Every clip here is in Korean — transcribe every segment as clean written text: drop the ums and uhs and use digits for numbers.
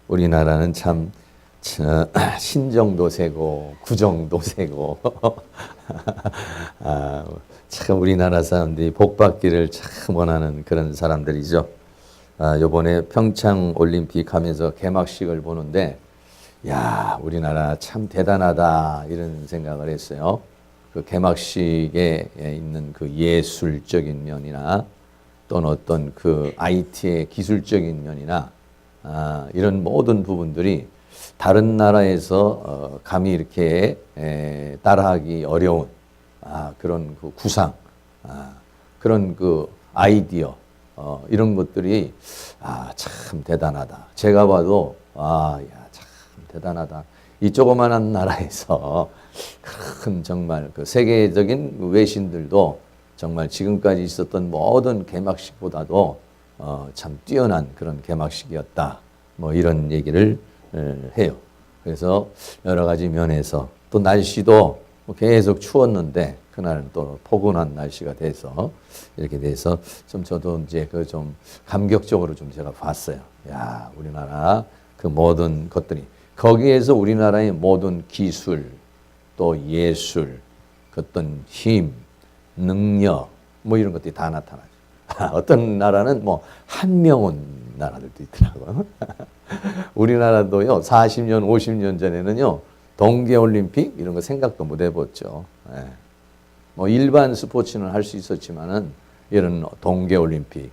우리나라는 참 신정도 세고 구정도 세고 참 우리나라 사람들이 복 받기를 참 원하는 그런 사람들이죠. 요번에 평창 올림픽 하면서 개막식을 보는데 야, 우리나라 참 대단하다 이런 생각을 했어요. 그 개막식에 있는 그 예술적인 면이나 또는 어떤 그 IT의 기술적인 면이나 이런 모든 부분들이 다른 나라에서 감히 이렇게 따라하기 어려운 그런 그 구상, 그런 그 아이디어 이런 것들이 참 대단하다. 제가 봐도 야, 참 대단하다. 이 조그마한 나라에서 큰 정말 그 세계적인 외신들도 정말 지금까지 있었던 모든 개막식보다도 참 뛰어난 그런 개막식이었다. 뭐 이런 얘기를 해요. 그래서 여러 가지 면에서 또 날씨도 계속 추웠는데 그날은 또 포근한 날씨가 돼서 이렇게 돼서 좀 저도 이제 그 좀 감격적으로 좀 제가 봤어요. 야, 우리나라 그 모든 것들이 거기에서 우리나라의 모든 기술 또 예술, 그 어떤 힘, 능력 뭐 이런 것들이 다 나타나죠. 어떤 나라는 뭐 한명온 나라들도 있더라고요. 우리나라도요 40년, 50년 전에는요 동계올림픽 이런 거 생각도 못 해봤죠. 뭐 일반 스포츠는 할 수 있었지만은 이런 동계올림픽,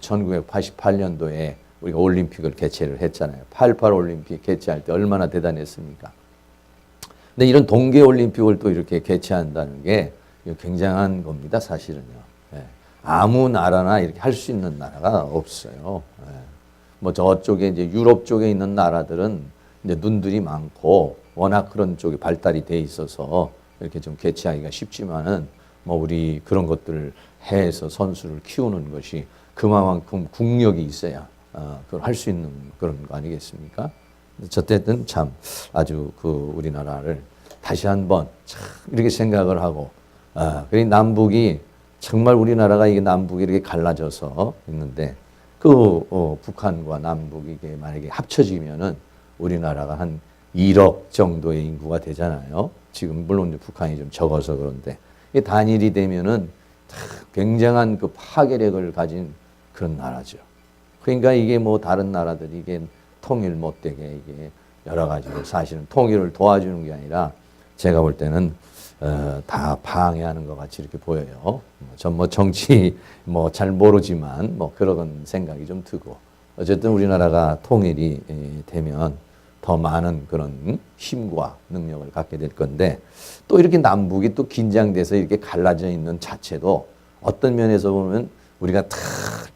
1988년도에 우리가 올림픽을 개최를 했잖아요. 88 올림픽 개최할 때 얼마나 대단했습니까? 근데 이런 동계올림픽을 또 이렇게 개최한다는 게 굉장한 겁니다, 사실은요. 아무 나라나 이렇게 할 수 있는 나라가 없어요. 뭐 저쪽에 이제 유럽 쪽에 있는 나라들은 이제 눈들이 많고 워낙 그런 쪽이 발달이 돼 있어서 이렇게 좀 개최하기가 쉽지만은 뭐 우리 그런 것들을 해서 선수를 키우는 것이 그만큼 국력이 있어야 그걸 할 수 있는 그런 거 아니겠습니까? 어쨌든 참 아주 그 우리나라를 다시 한번 참 이렇게 생각을 하고 그리 남북이 정말 우리나라가 이게 남북이 이렇게 갈라져서 있는데 그 북한과 남북이 이게 만약에 합쳐지면은 우리나라가 한 1억 정도의 인구가 되잖아요. 지금 물론 북한이 좀 적어서 그런데 이게 단일이 되면은 굉장한 그 파괴력을 가진 그런 나라죠. 그러니까 이게 뭐 다른 나라들이 이게 통일 못되게 이게 여러 가지로 사실은 통일을 도와주는 게 아니라 제가 볼 때는 다 방해하는 것 같이 이렇게 보여요. 전 뭐 정치 뭐 잘 모르지만 뭐 그런 생각이 좀 들고 어쨌든 우리나라가 통일이 되면 더 많은 그런 힘과 능력을 갖게 될 건데 또 이렇게 남북이 또 긴장돼서 이렇게 갈라져 있는 자체도 어떤 면에서 보면 우리가 다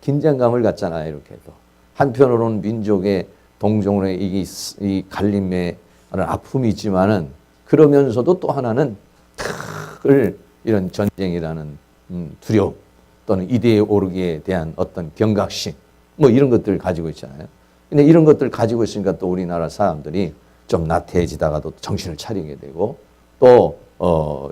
긴장감을 갖잖아요. 이렇게 또 한편으로는 민족의 동정의 이 갈림의 아픔이 있지만은 그러면서도 또 하나는 이런 전쟁이라는 두려움 또는 이데에 오르기에 대한 어떤 경각심 뭐 이런 것들을 가지고 있잖아요. 근데 이런 것들을 가지고 있으니까 또 우리나라 사람들이 좀 나태해지다가도 정신을 차리게 되고 또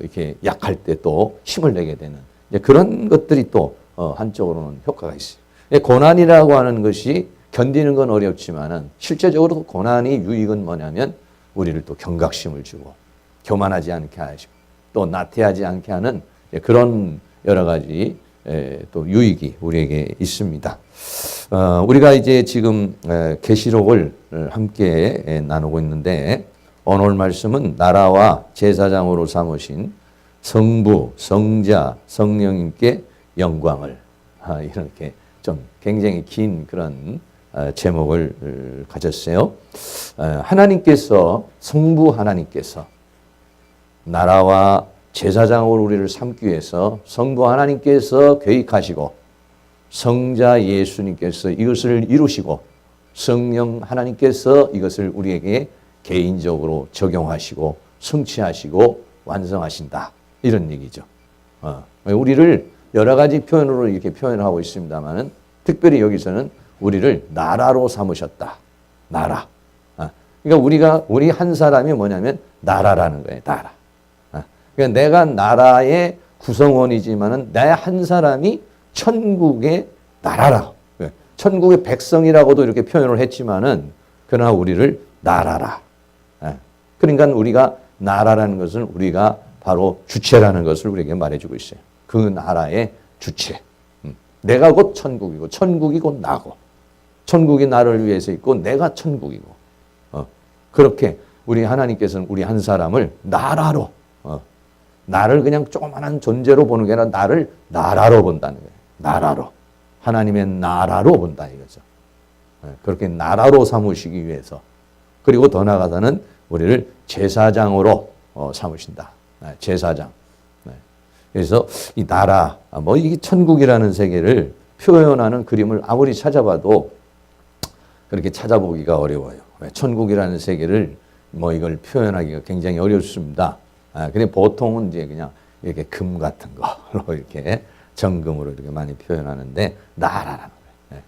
이렇게 약할 때 또 힘을 내게 되는 그런 것들이 또 한쪽으로는 효과가 있어요. 고난이라고 하는 것이 견디는 건 어렵지만은 실제적으로 고난이 유익은 뭐냐면 우리를 또 경각심을 주고 교만하지 않게 하시고 또 나태하지 않게 하는 그런 여러 가지 또 유익이 우리에게 있습니다. 우리가 이제 지금 계시록을 함께 나누고 있는데 오늘 말씀은 나라와 제사장으로 삼으신 성부, 성자, 성령님께 영광을 이렇게 좀 굉장히 긴 그런 제목을 가졌어요. 하나님께서 성부 하나님께서 나라와 제사장으로 우리를 삼기 위해서 성부 하나님께서 계획하시고 성자 예수님께서 이것을 이루시고 성령 하나님께서 이것을 우리에게 개인적으로 적용하시고 성취하시고 완성하신다. 이런 얘기죠. 우리를 여러 가지 표현으로 이렇게 표현하고 있습니다만은 특별히 여기서는 우리를 나라로 삼으셨다. 나라. 그러니까 우리 한 사람이 뭐냐면 나라라는 거예요. 나라. 그러니까 내가 나라의 구성원이지만은 내 한 사람이 천국의 나라라. 천국의 백성이라고도 이렇게 표현을 했지만은 그러나 우리를 나라라. 예. 그러니까 우리가 나라라는 것은 우리가 바로 주체라는 것을 우리에게 말해주고 있어요. 그 나라의 주체. 내가 곧 천국이고 천국이 곧 나고 천국이 나를 위해서 있고 내가 천국이고 그렇게 우리 하나님께서는 우리 한 사람을 나라로 나를 그냥 조그만한 존재로 보는 게 아니라 나를 나라로 본다는 거예요. 나라로. 하나님의 나라로 본다 이거죠. 그렇게 나라로 삼으시기 위해서 그리고 더 나아가서는 우리를 제사장으로 삼으신다. 제사장. 그래서 이 나라, 이 천국이라는 세계를 표현하는 그림을 아무리 찾아봐도 그렇게 찾아보기가 어려워요. 천국이라는 세계를 이걸 표현하기가 굉장히 어렵습니다. 근데 보통은 이제 그냥 이렇게 금 같은 걸로 이렇게 정금으로 이렇게 많이 표현하는데 나라라는 거예요.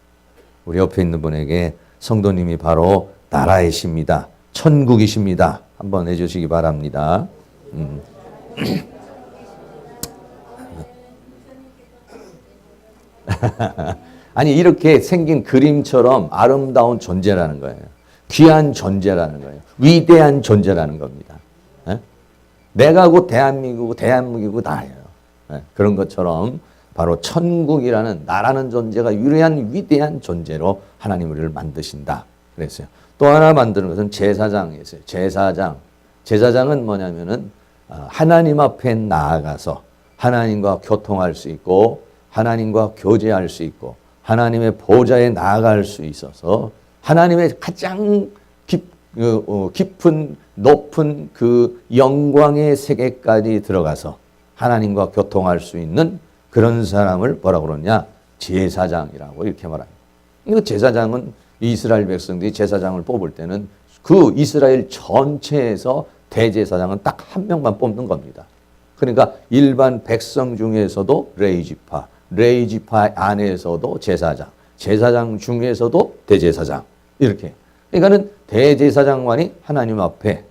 우리 옆에 있는 분에게 성도님이 바로 나라이십니다. 천국이십니다. 한번 해주시기 바랍니다. 아니 이렇게 생긴 그림처럼 아름다운 존재라는 거예요. 귀한 존재라는 거예요. 위대한 존재라는 겁니다. 내가 곧 대한민국이고 나예요. 그런 것처럼 바로 천국이라는 나라는 존재가 유일한 위대한 존재로 하나님 우리를 만드신다. 그랬어요. 또 하나 만드는 것은 제사장이 있어요. 제사장은 뭐냐면은 하나님 앞에 나아가서 하나님과 교통할 수 있고 하나님과 교제할 수 있고 하나님의 보좌에 나아갈 수 있어서 하나님의 가장 깊은 높은 그 영광의 세계까지 들어가서 하나님과 교통할 수 있는 그런 사람을 뭐라고 그러냐? 제사장이라고 이렇게 말합니다. 이거 제사장은 이스라엘 백성들이 제사장을 뽑을 때는 그 이스라엘 전체에서 대제사장은 딱 한 명만 뽑는 겁니다. 그러니까 일반 백성 중에서도 레위지파 안에서도 제사장 중에서도 대제사장 이렇게. 그러니까는 대제사장만이 하나님 앞에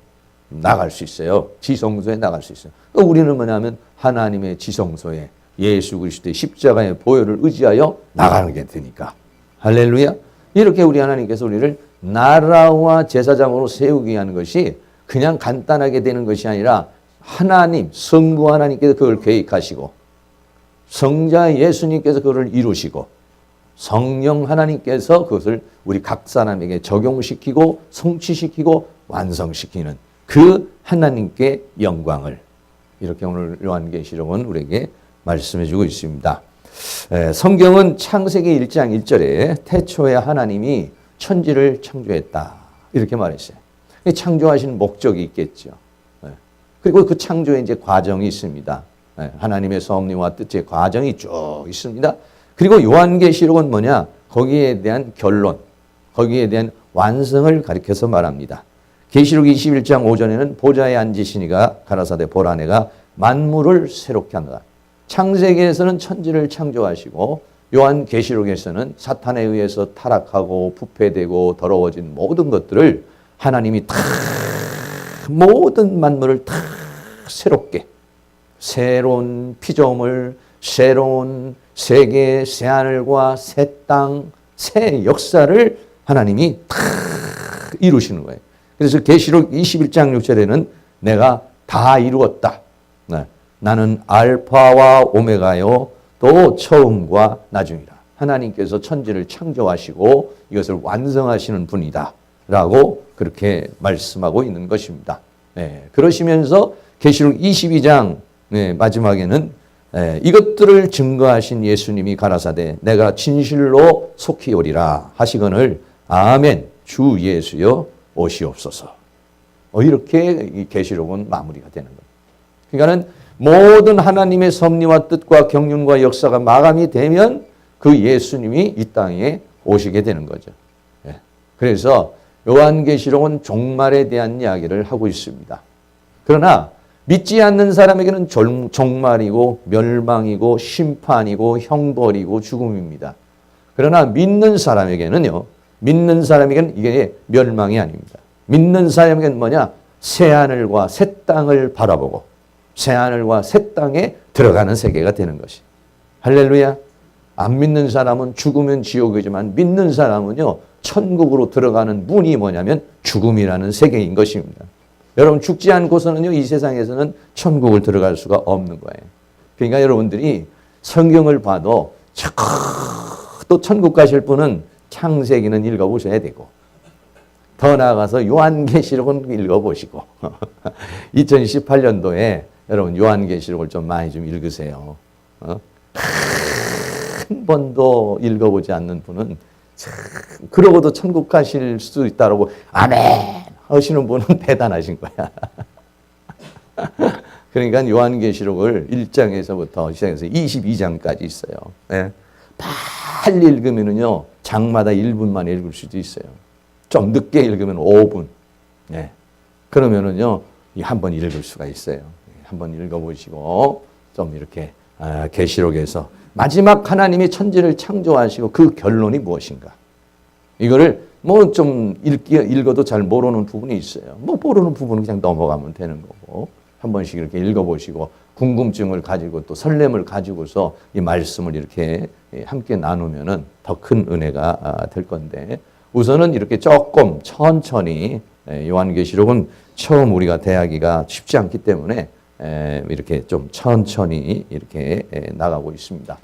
나갈 수 있어요. 지성소에 나갈 수 있어요. 우리는 뭐냐면 하나님의 지성소에 예수 그리스도의 십자가의 보혈을 의지하여 나가게 되니까. 할렐루야. 이렇게 우리 하나님께서 우리를 나라와 제사장으로 세우게 하는 것이 그냥 간단하게 되는 것이 아니라 하나님, 성부 하나님께서 그걸 계획하시고 성자 예수님께서 그걸 이루시고 성령 하나님께서 그것을 우리 각 사람에게 적용시키고 성취시키고 완성시키는 그 하나님께 영광을 이렇게 오늘 요한계시록은 우리에게 말씀해 주고 있습니다. 성경은 창세기 1장 1절에 태초에 하나님이 천지를 창조했다 이렇게 말했어요. 창조하신 목적이 있겠죠. 그리고 그 창조의 이제 과정이 있습니다. 하나님의 섭리와 뜻의 과정이 쭉 있습니다. 그리고 요한계시록은 뭐냐? 거기에 대한 결론, 거기에 대한 완성을 가리켜서 말합니다. 계시록 21장 5절에는 보좌에 앉으시니가 가라사대 보라 내가 만물을 새롭게 한다. 창세기에서는 천지를 창조하시고 요한계시록에서는 사탄에 의해서 타락하고 부패되고 더러워진 모든 것들을 하나님이 다 모든 만물을 다 새롭게 새로운 피조물, 새로운 세계, 새하늘과 새 땅, 새 역사를 하나님이 다 이루시는 거예요. 그래서 계시록 21장 6절에는 내가 다 이루었다. 나는 알파와 오메가요 또 처음과 나중이라. 하나님께서 천지를 창조하시고 이것을 완성하시는 분이다 라고 그렇게 말씀하고 있는 것입니다. 그러시면서 계시록 22장 마지막에는 이것들을 증거하신 예수님이 가라사대 내가 진실로 속히 오리라 하시거늘 아멘 주 예수여 오시옵소서. 이렇게 이 계시록은 마무리가 되는 거예요. 그러니까는 모든 하나님의 섭리와 뜻과 경륜과 역사가 마감이 되면 그 예수님이 이 땅에 오시게 되는 거죠. 그래서 요한계시록은 종말에 대한 이야기를 하고 있습니다. 그러나 믿지 않는 사람에게는 종말이고 멸망이고 심판이고 형벌이고 죽음입니다. 그러나 믿는 사람에게는 이게 멸망이 아닙니다. 믿는 사람에게는 뭐냐? 새하늘과 새 땅을 바라보고 새하늘과 새 땅에 들어가는 세계가 되는 것이. 할렐루야. 안 믿는 사람은 죽으면 지옥이지만 믿는 사람은요, 천국으로 들어가는 문이 뭐냐면 죽음이라는 세계인 것입니다. 여러분 죽지 않고서는요, 이 세상에서는 천국을 들어갈 수가 없는 거예요. 그러니까 여러분들이 성경을 봐도 또 천국 가실 분은 창세기는 읽어보셔야 되고, 더 나아가서 요한계시록은 읽어보시고 2018년도에 여러분 요한계시록을 좀 많이 좀 읽으세요. 한 번도 읽어보지 않는 분은 그러고도 천국 가실 수 있다라고 아멘 하시는 분은 대단하신 거야. 그러니까 요한계시록을 1장에서부터 시작해서 22장까지 있어요. 네. 빨리 읽으면은요, 장마다 1분 만에 읽을 수도 있어요. 좀 늦게 읽으면 5분. 네. 그러면은요, 한번 읽을 수가 있어요. 한번 읽어보시고, 좀 이렇게, 계시록에서 마지막 하나님이 천지를 창조하시고 그 결론이 무엇인가. 이거를 뭐 좀 읽어도 잘 모르는 부분이 있어요. 뭐 모르는 부분은 그냥 넘어가면 되는 거고, 한 번씩 이렇게 읽어보시고, 궁금증을 가지고 또 설렘을 가지고서 이 말씀을 이렇게 함께 나누면은 더 큰 은혜가 될 건데, 우선은 이렇게 조금 천천히, 요한계시록은 처음 우리가 대하기가 쉽지 않기 때문에 이렇게 좀 천천히 이렇게 나가고 있습니다.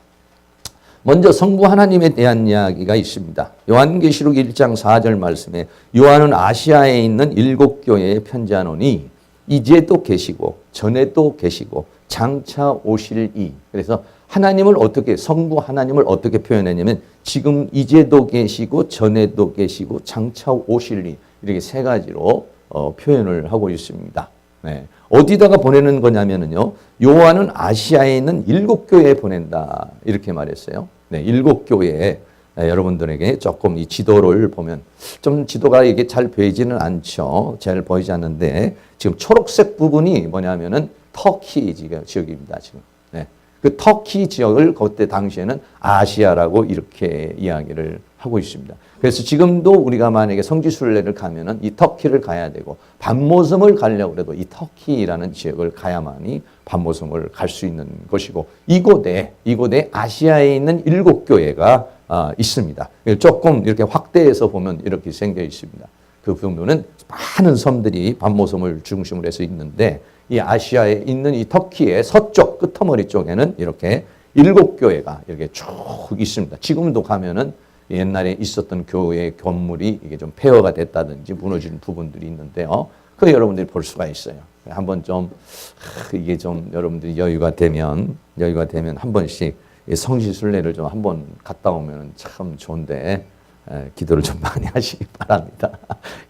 먼저 성부 하나님에 대한 이야기가 있습니다. 요한계시록 1장 4절 말씀에 요한은 아시아에 있는 7교회에 편지하노니 이제도 계시고 전에도 계시고 장차 오실 이. 그래서 하나님을 어떻게, 성부 하나님을 어떻게 표현했냐면 지금 이제도 계시고 전에도 계시고 장차 오실 이. 이렇게 세 가지로 표현을 하고 있습니다. 네. 어디다가 보내는 거냐면요, 요한은 아시아에 있는 7교회에 보낸다. 이렇게 말했어요. 네, 7교회에 여러분들에게 조금 이 지도를 보면 좀 지도가 이게 잘 보이지는 않죠. 잘 보이지 않는데 지금 초록색 부분이 뭐냐면은 터키 지역입니다. 지금. 네. 그 터키 지역을 그때 당시에는 아시아라고 이렇게 이야기를 하고 있습니다. 그래서 지금도 우리가 만약에 성지순례를 가면은 이 터키를 가야 되고, 밤모섬을 가려고 해도 이 터키라는 지역을 가야만이 밤모섬을 갈 수 있는 것이고, 이곳에 아시아에 있는 7교회가 있습니다. 조금 이렇게 확대해서 보면 이렇게 생겨 있습니다. 그 부분은 많은 섬들이 밤모섬을 중심으로 해서 있는데, 이 아시아에 있는 이 터키의 서쪽 끝머리 쪽에는 이렇게 7교회가 이렇게 쭉 있습니다. 지금도 가면은 옛날에 있었던 교회의 건물이 이게 좀 폐허가 됐다든지 무너진 부분들이 있는데요. 그 여러분들이 볼 수가 있어요. 한번 좀 이게 좀 여러분들이 여유가 되면 한 번씩 성지순례를 좀 한번 갔다 오면 참 좋은데, 기도를 좀 많이 하시기 바랍니다.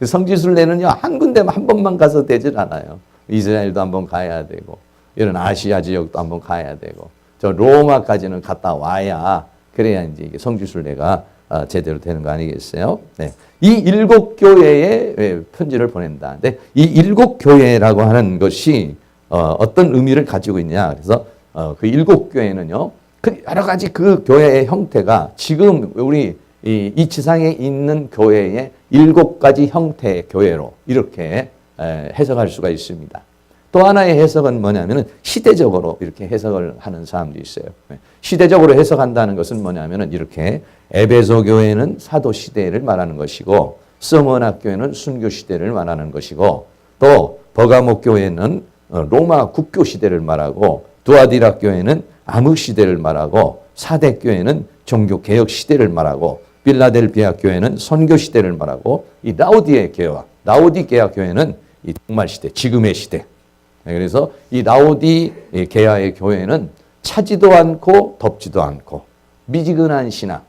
성지순례는요, 한 군데만 한 번만 가서 되질 않아요. 이스라엘도 한번 가야 되고, 이런 아시아 지역도 한번 가야 되고, 저 로마까지는 갔다 와야 그래야 이제 이게 성지순례가 제대로 되는 거 아니겠어요? 네. 이 7교회에 편지를 보낸다. 근데 이 7교회라고 하는 것이 어떤 의미를 가지고 있냐? 그래서 그 7교회는요, 그 여러 가지 그 교회의 형태가 지금 우리 이 지상에 있는 교회의 7가지 형태의 교회로 이렇게 해석할 수가 있습니다. 또 하나의 해석은 뭐냐면은 시대적으로 이렇게 해석을 하는 사람도 있어요. 시대적으로 해석한다는 것은 뭐냐면은 이렇게 에베소 교회는 사도 시대를 말하는 것이고, 스무나 교회는 순교 시대를 말하는 것이고, 또 버가모 교회는 로마 국교 시대를 말하고, 두아디라 교회는 암흑 시대를 말하고, 사대 교회는 종교 개혁 시대를 말하고, 빌라델비아 교회는 선교 시대를 말하고, 이 라오디게아 교회는 이 종말 시대, 지금의 시대. 그래서 이 라오디게아의 교회는 차지도 않고 덥지도 않고 미지근한 신앙,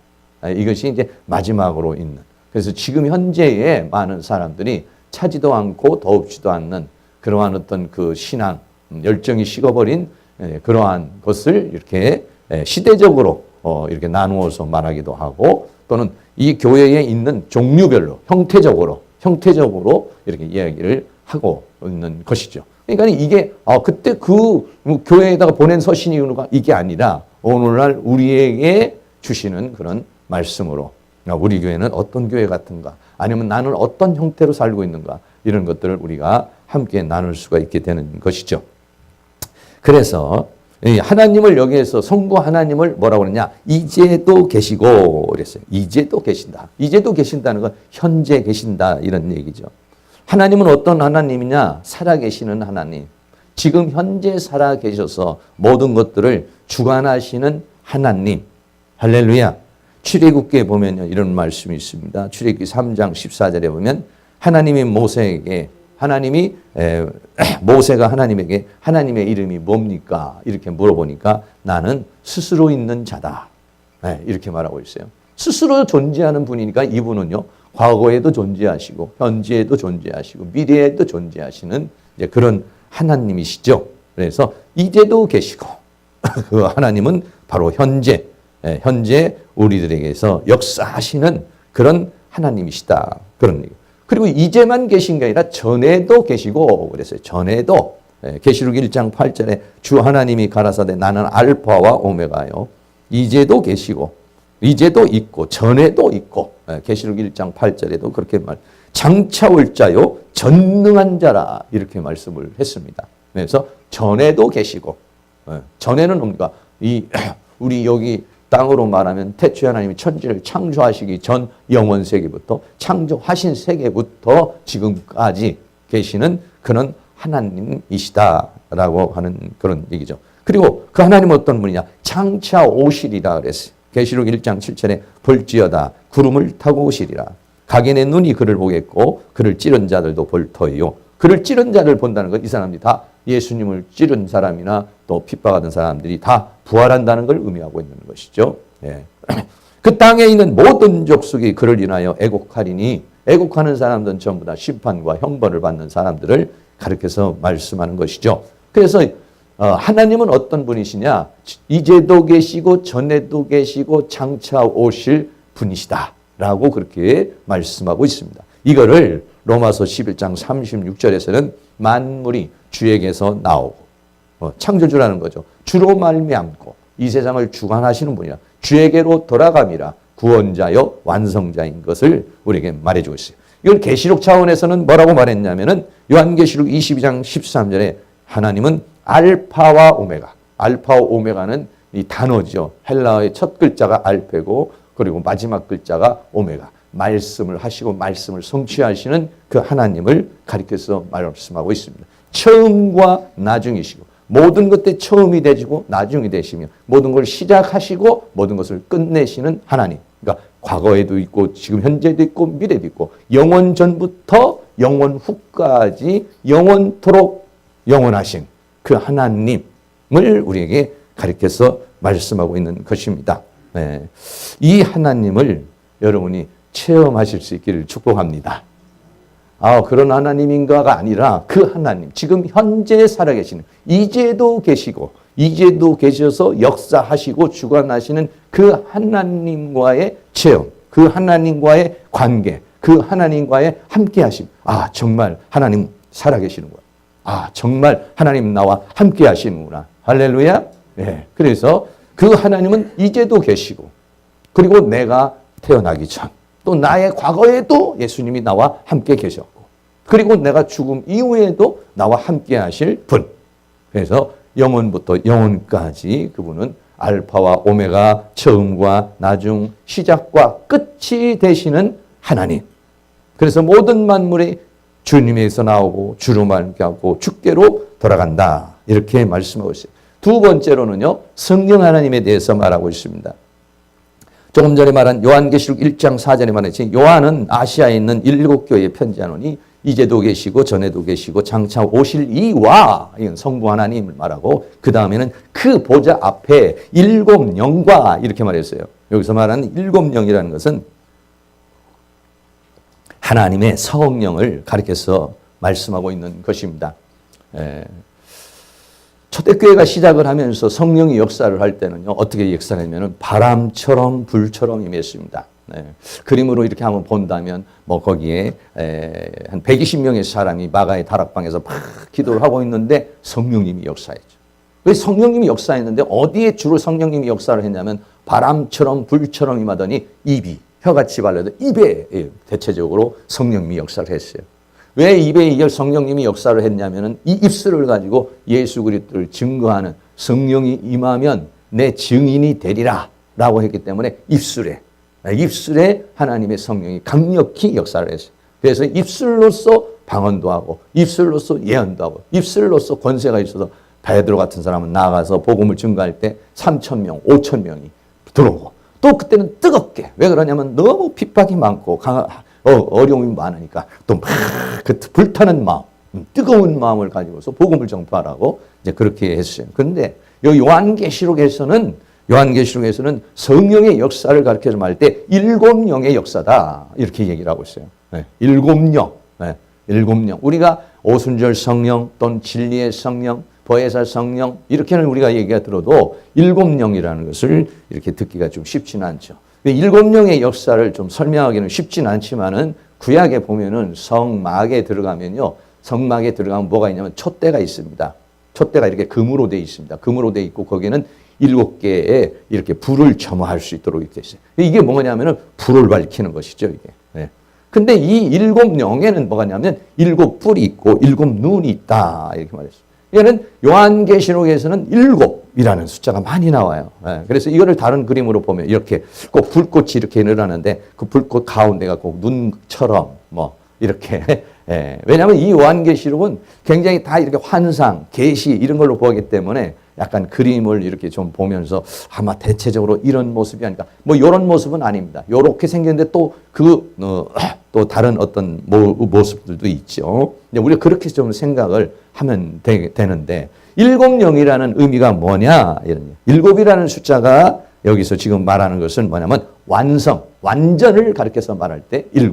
이것이 이제 마지막으로 있는. 그래서 지금 현재의 많은 사람들이 차지도 않고 더웁지도 않는 그러한 어떤 그 신앙, 열정이 식어버린 그러한 것을 이렇게 시대적으로 이렇게 나누어서 말하기도 하고, 또는 이 교회에 있는 종류별로 형태적으로 이렇게 이야기를 하고 있는 것이죠. 그러니까 이게 그때 그 교회에다가 보낸 서신이 이게 아니라 오늘날 우리에게 주시는 그런 말씀으로, 우리 교회는 어떤 교회 같은가, 아니면 나는 어떤 형태로 살고 있는가, 이런 것들을 우리가 함께 나눌 수가 있게 되는 것이죠. 그래서 하나님을 여기에서 성부 하나님을 뭐라고 그러냐? 이제도 계시고 그랬어요. 이제도 계신다. 이제도 계신다는 건 현재 계신다 이런 얘기죠. 하나님은 어떤 하나님이냐? 살아계시는 하나님. 지금 현재 살아계셔서 모든 것들을 주관하시는 하나님. 할렐루야. 출애굽기에 보면요 이런 말씀이 있습니다. 출애굽기 3장 14절에 보면 하나님이 모세가 하나님에게 하나님의 이름이 뭡니까? 이렇게 물어보니까 나는 스스로 있는 자다. 이렇게 말하고 있어요. 스스로 존재하는 분이니까 이분은요 과거에도 존재하시고 현재에도 존재하시고 미래에도 존재하시는 이제 그런 하나님이시죠. 그래서 이제도 계시고 그 하나님은 바로 현재 우리들에게서 역사하시는 그런 하나님이시다. 그런 얘기. 그리고 이제만 계신 게 아니라 전에도 계시고 그랬어요. 전에도 계시록 1장 8절에 주 하나님이 가라사대 나는 알파와 오메가요. 이제도 계시고 이제도 있고 전에도 있고 계시록 1장 8절에도 그렇게 장차 올 자요 전능한 자라 이렇게 말씀을 했습니다. 그래서 전에도 계시고 전에는 뭡니까? 우리 여기 땅으로 말하면 태초에 하나님이 천지를 창조하시기 전 영원 세계부터 창조하신 세계부터 지금까지 계시는 그런 하나님이시다라고 하는 그런 얘기죠. 그리고 그 하나님은 어떤 분이냐? 장차 오시리라 그랬어요. 계시록 1장 7절에 볼지어다 구름을 타고 오시리라. 각인의 눈이 그를 보겠고 그를 찌른 자들도 볼 터이요. 그를 찌른 자를 본다는 건 이 사람들이 다 예수님을 찌른 사람이나 또 핍박하던 사람들이 다 부활한다는 걸 의미하고 있는 것이죠. 예. 그 땅에 있는 모든 족속이 그를 인하여 애곡하리니 애곡하는 사람들은 전부 다 심판과 형벌을 받는 사람들을 가리켜서 말씀하는 것이죠. 그래서 하나님은 어떤 분이시냐? 이제도 계시고 전에도 계시고 장차 오실 분이시다라고 그렇게 말씀하고 있습니다. 이거를 로마서 11장 36절에서는 만물이 주에게서 나오고 창조주라는 거죠. 주로 말미암고 이 세상을 주관하시는 분이라 주에게로 돌아감이라 구원자여 완성자인 것을 우리에게 말해주고 있어요. 이걸 계시록 차원에서는 뭐라고 말했냐면은 요한계시록 22장 13절에 하나님은 알파와 오메가. 알파와 오메가는 이 단어죠. 헬라어의 첫 글자가 알페고 그리고 마지막 글자가 오메가. 말씀을 하시고 말씀을 성취하시는 그 하나님을 가리켜서 말씀하고 있습니다. 처음과 나중이시고 모든 것의 처음이 되시고 나중이 되시며 모든 걸 시작하시고 모든 것을 끝내시는 하나님. 그러니까 과거에도 있고 지금 현재도 있고 미래도 있고 영원 전부터 영원 후까지 영원토록 영원하신 그 하나님을 우리에게 가리켜서 말씀하고 있는 것입니다. 네. 이 하나님을 여러분이 체험하실 수 있기를 축복합니다. 그런 하나님인가가 아니라 그 하나님, 지금 현재 살아계시는, 이제도 계시고, 이제도 계셔서 역사하시고 주관하시는 그 하나님과의 체험, 그 하나님과의 관계, 그 하나님과의 함께하심. 정말 하나님 살아계시는구나. 정말 하나님 나와 함께하시는구나. 할렐루야. 네. 그래서 그 하나님은 이제도 계시고, 그리고 내가 태어나기 전, 또 나의 과거에도 예수님이 나와 함께 계셨고 그리고 내가 죽음 이후에도 나와 함께 하실 분. 그래서 영원부터 영원까지 그분은 알파와 오메가 처음과 나중 시작과 끝이 되시는 하나님. 그래서 모든 만물이 주님에서 나오고 주로 함께하고 주께로 돌아간다. 이렇게 말씀하고 있어요. 두 번째로는요. 성령 하나님에 대해서 말하고 있습니다. 조금 전에 말한 요한계시록 1장 4절에 말했지 요한은 아시아에 있는 7교회에 편지하노니 이제도 계시고 전에도 계시고 장차 오실 이와 이건 성부 하나님을 말하고 그 다음에는 그 보좌 앞에 7 영과 이렇게 말했어요. 여기서 말하는 7 영이라는 것은 하나님의 성령을 가리켜서 말씀하고 있는 것입니다. 초대교회가 시작을 하면서 성령이 역사를 할 때는요, 어떻게 역사를 하냐면 바람처럼 불처럼 임했습니다. 그림으로 이렇게 한번 본다면, 거기에, 한 120명의 사람이 마가의 다락방에서 막 기도를 하고 있는데 성령님이 역사했죠. 왜 성령님이 역사했는데 어디에 주로 성령님이 역사를 했냐면 바람처럼 불처럼 임하더니 혀같이 발라도 입에 대체적으로 성령님이 역사를 했어요. 왜 입에 성령님이 역사를 했냐면은 이 입술을 가지고 예수 그리스도를 증거하는 성령이 임하면 내 증인이 되리라 라고 했기 때문에 입술에 하나님의 성령이 강력히 역사를 했어요. 그래서 입술로서 방언도 하고 입술로서 예언도 하고 입술로서 권세가 있어서 베드로 같은 사람은 나가서 복음을 증거할 때 3,000명, 5,000명이 들어오고 또 그때는 뜨겁게 왜 그러냐면 너무 핍박이 많고 어려움이 많으니까 또 막 그 불타는 마음, 뜨거운 마음을 가지고서 복음을 전파하라고 이제 그렇게 했어요. 그런데 요한계시록에서는 성령의 역사를 가르쳐 말할 때 7영의 역사다 이렇게 얘기를 하고 있어요. 네, 7영. 네, 7영. 우리가 오순절 성령 또는 진리의 성령, 보혜사 성령 이렇게는 우리가 얘기가 들어도 7영이라는 것을 이렇게 듣기가 좀 쉽지는 않죠. 7영의 역사를 좀 설명하기는 쉽지는 않지만은 구약에 보면은 성막에 들어가면 뭐가 있냐면 촛대가 있습니다. 촛대가 이렇게 금으로 되어 있습니다. 금으로 되어 있고 거기에는 7개의 이렇게 불을 점화할 수 있도록 이렇게 있어요. 이게 뭐냐면은 불을 밝히는 것이죠, 이게. 네. 근데 이 7영에는 뭐가냐면 7뿔이 있고 7눈이 있다. 이렇게 말했어요. 얘는 요한계시록에서는 7이라는 숫자가 많이 나와요. 예, 그래서 이거를 다른 그림으로 보면 이렇게 꼭 불꽃이 이렇게 늘어나는데 그 불꽃 가운데가 꼭 눈처럼 뭐 이렇게 예, 왜냐하면 이 요한계시록은 굉장히 다 이렇게 환상, 계시 이런 걸로 보기 때문에 약간 그림을 이렇게 좀 보면서 아마 대체적으로 이런 모습이 아닐까. 뭐 이런 모습은 아닙니다. 이렇게 생겼는데 또 또 다른 어떤 모습들도 있죠. 우리가 그렇게 좀 생각을 하면 되는데 7영이라는 의미가 뭐냐? 이런 7이라는 숫자가 여기서 지금 말하는 것은 뭐냐면 완전을 가리켜서 말할 때 7.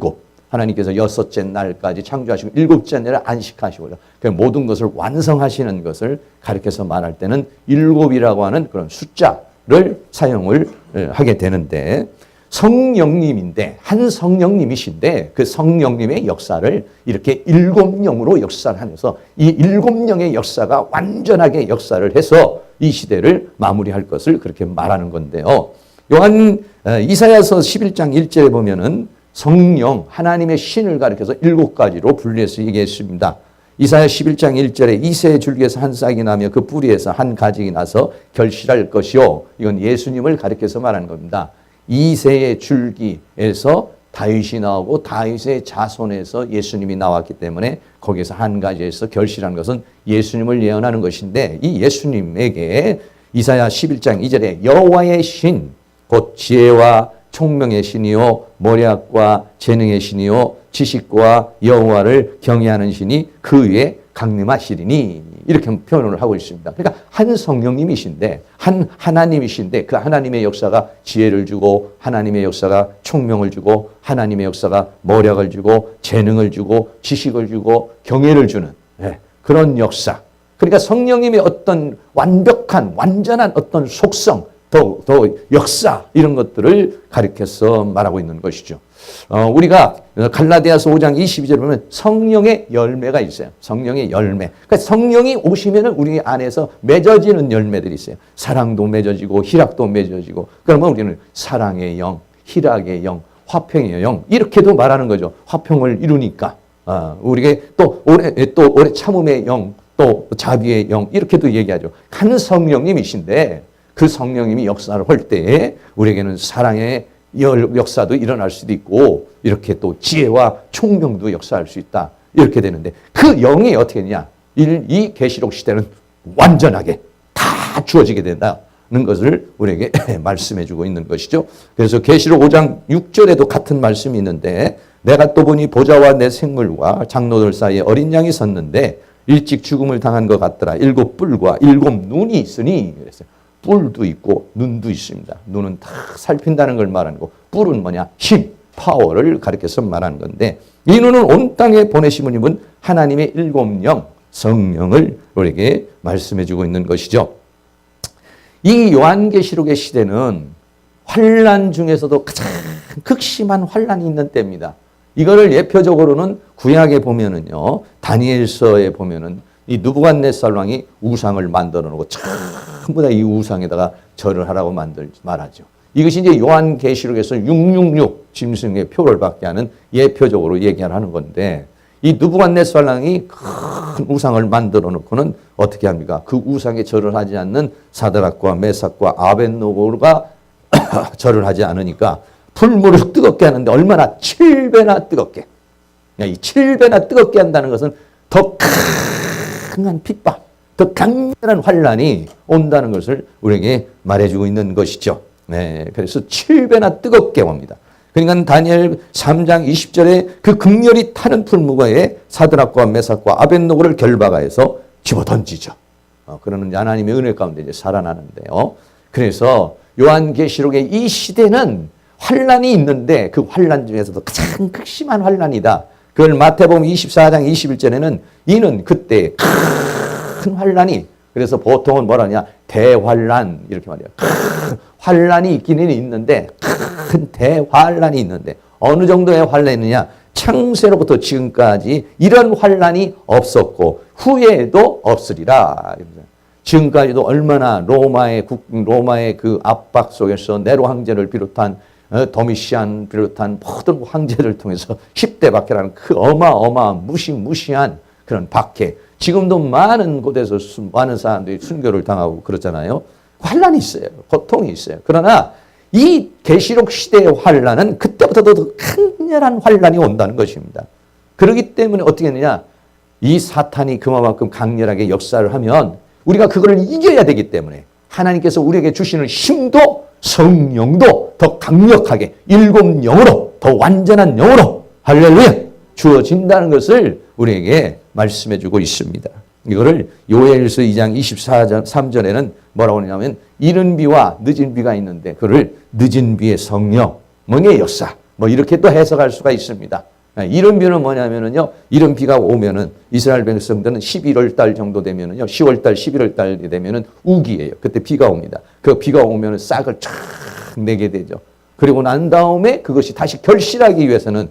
하나님께서 6째 날까지 창조하시고 7째 날에 안식하시고요. 모든 것을 완성하시는 것을 가리켜서 말할 때는 7이라고 하는 그런 숫자를 사용을 하게 되는데 성령님인데 한 성령님이신데 그 성령님의 역사를 이렇게 7영으로 역사를 하면서 이 7영의 역사가 완전하게 역사를 해서 이 시대를 마무리할 것을 그렇게 말하는 건데요. 이사야서 11장 1절에 보면은 성령, 하나님의 신을 가리켜서 7가지로 분리해서 얘기했습니다. 이사야 11장 1절에 이새의 줄기에서 한 싹이 나며 그 뿌리에서 한 가지가 나서 결실할 것이요. 이건 예수님을 가리켜서 말하는 겁니다. 이새의 줄기에서 다윗이 나오고 다윗의 자손에서 예수님이 나왔기 때문에 거기서 한 가지에서 결실한 것은 예수님을 예언하는 것인데 이 예수님에게 이사야 11장 2절에 여호와의 신, 곧 지혜와 총명의 신이요 모략과 재능의 신이요 지식과 여호와를 경외하는 신이 그 위에 강림하시리니 이렇게 표현을 하고 있습니다. 그러니까 한 성령님이신데 한 하나님이신데 그 하나님의 역사가 지혜를 주고 하나님의 역사가 총명을 주고 하나님의 역사가 모략을 주고 재능을 주고 지식을 주고 경외를 주는 그런 역사. 그러니까 성령님의 어떤 완전한 어떤 속성 더 역사 이런 것들을 가리켜서 말하고 있는 것이죠. 우리가 갈라디아서 5장 22절에 보면 성령의 열매가 있어요. 성령의 열매. 그러니까 성령이 오시면 우리 안에서 맺어지는 열매들이 있어요. 사랑도 맺어지고 희락도 맺어지고 그러면 우리는 사랑의 영, 희락의 영, 화평의 영 이렇게도 말하는 거죠. 화평을 이루니까 우리에게 또 오래 참음의 영, 또 자비의 영 이렇게도 얘기하죠. 한 성령님이신데 그 성령님이 역사를 할 때에 우리에게는 사랑의 역사도 일어날 수도 있고 이렇게 또 지혜와 총명도 역사할 수 있다. 이렇게 되는데 그 영이 어떻게 되냐. 이 계시록 시대는 완전하게 다 주어지게 된다는 것을 우리에게 말씀해 주고 있는 것이죠. 그래서 계시록 5장 6절에도 같은 말씀이 있는데 내가 또 보니 보좌와 내 생물과 장로들 사이에 어린 양이 섰는데 일찍 죽음을 당한 것 같더라. 7뿔과 7눈이 있으니 그랬어요. 뿔도 있고 눈도 있습니다. 눈은 다 살핀다는 걸 말하는 거고 뿔은 뭐냐? 힘, 파워를 가리켜서 말하는 건데 이 눈은 온 땅에 보내심을 입은 하나님의 7영 성령을 우리에게 말씀해 주고 있는 것이죠. 이 요한계시록의 시대는 환난 중에서도 가장 극심한 환난이 있는 때입니다. 이거를 예표적으로는 구약에 보면은요. 다니엘서에 보면은 이 느부갓네살 왕이 우상을 만들어 놓고 전부 다 이 우상에다가 절을 하라고 말하죠. 이것이 이제 요한계시록에서 666 짐승의 표를 받게 하는 예표적으로 얘기를 하는 건데 이 느부갓네살 왕이 큰 우상을 만들어 놓고는 어떻게 합니까? 그 우상에 절을 하지 않는 사드락과 메삭과 아벳노고가 절을 하지 않으니까 풀무를 뜨겁게 하는데 얼마나 7배나 뜨겁게. 이 7배나 뜨겁게 한다는 것은 더 강한 핍박, 더 강렬한 환란이 온다는 것을 우리에게 말해주고 있는 것이죠. 네, 그래서 7배나 뜨겁게 옵니다. 그러니까 다니엘 3장 20절에 그 극렬히 타는 풀무거에 사드락과 메삭과 아벳노고를 결박하여서 집어던지죠. 그러는 하나님의 은혜 가운데 이제 살아나는데요. 그래서 요한계시록의 이 시대는 환란이 있는데 그 환란 중에서도 가장 극심한 환란이다. 그걸 마태복음 24장 21절에는 이는 그때 큰 환란이, 그래서 보통은 뭐라냐, 대환란 이렇게 말해요. 큰 환란이 있기는 있는데, 큰 대환란이 있는데 어느 정도의 환란이냐, 창세로부터 지금까지 이런 환란이 없었고 후에도 없으리라. 지금까지도 얼마나 로마의 그 압박 속에서 네로 황제를 비롯한 도미시안 비롯한 모든 황제를 통해서 10대 박해라는 그 어마어마한 무시무시한 그런 박해. 지금도 많은 곳에서 많은 사람들이 순교를 당하고 그렇잖아요. 환란이 있어요. 고통이 있어요. 그러나 이 계시록 시대의 환란은 그때부터도 더 강렬한 환란이 온다는 것입니다. 그렇기 때문에 어떻게 했느냐, 이 사탄이 그만큼 강렬하게 역사를 하면 우리가 그걸 이겨야 되기 때문에 하나님께서 우리에게 주시는 힘도 성령도 더 강력하게 일곱 영으로, 더 완전한 영으로, 할렐루야, 주어진다는 것을 우리에게 말씀해 주고 있습니다. 이거를 요엘서 2장 23절에는 뭐라고 하냐면 이른 비와 늦은 비가 있는데 그를 늦은 비의 성령의 역사, 뭐 이렇게 또 해석할 수가 있습니다. 이른 비는 뭐냐면은요, 이른 비가 오면은 이스라엘 백성들은 11월 달 정도 되면은요, 10월 달, 11월 달이 되면은 우기예요. 그때 비가 옵니다. 그 비가 오면은 싹을 쫙 내게 되죠. 그리고 난 다음에 그것이 다시 결실하기 위해서는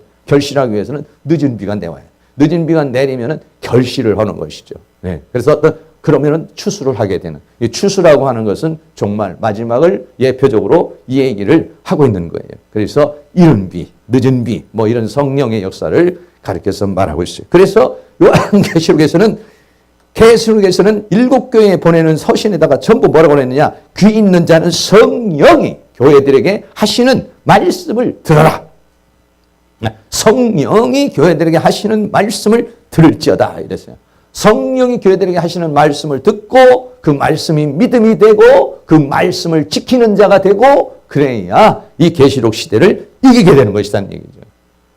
늦은 비가 내와요. 늦은 비가 내리면은 결실을 하는 것이죠. 네. 그래서 그러면은 추수를 하게 되는, 이 추수라고 하는 것은 정말 마지막을 예표적으로 이 얘기를 하고 있는 거예요. 그래서 이른 비, 늦은 비, 뭐 이런 성령의 역사를 가르쳐서 말하고 있어요. 그래서 요한계시록에서는 7교회에 보내는 서신에다가 전부 뭐라고 그랬느냐, 귀 있는 자는 성령이 교회들에게 하시는 말씀을 들어라. 성령이 교회들에게 하시는 말씀을 들을지어다 이랬어요. 성령이 교회들에게 하시는 말씀을 듣고 그 말씀이 믿음이 되고 그 말씀을 지키는 자가 되고 그래야 이 계시록 시대를 이기게 되는 것이라는 얘기죠.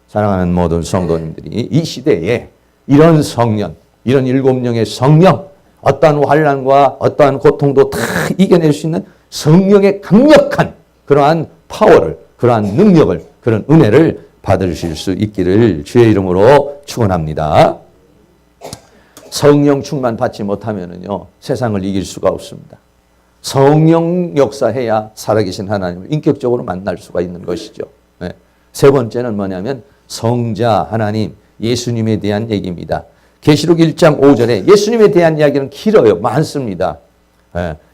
사랑하는 모든 성도님들이 이 시대에 이런 성령, 이런 일곱 영의 성령, 어떠한 환난과 어떠한 고통도 다 이겨낼 수 있는 성령의 강력한 그러한 파워를, 그러한 능력을, 그런 은혜를 받으실 수 있기를 주의 이름으로 축원합니다. 성령 충만 받지 못하면은요, 세상을 이길 수가 없습니다. 성령 역사해야 살아계신 하나님을 인격적으로 만날 수가 있는 것이죠. 네. 세 번째는 뭐냐면 성자 하나님, 예수님에 대한 얘기입니다. 계시록 1장 5절에 예수님에 대한 이야기는 길어요. 많습니다.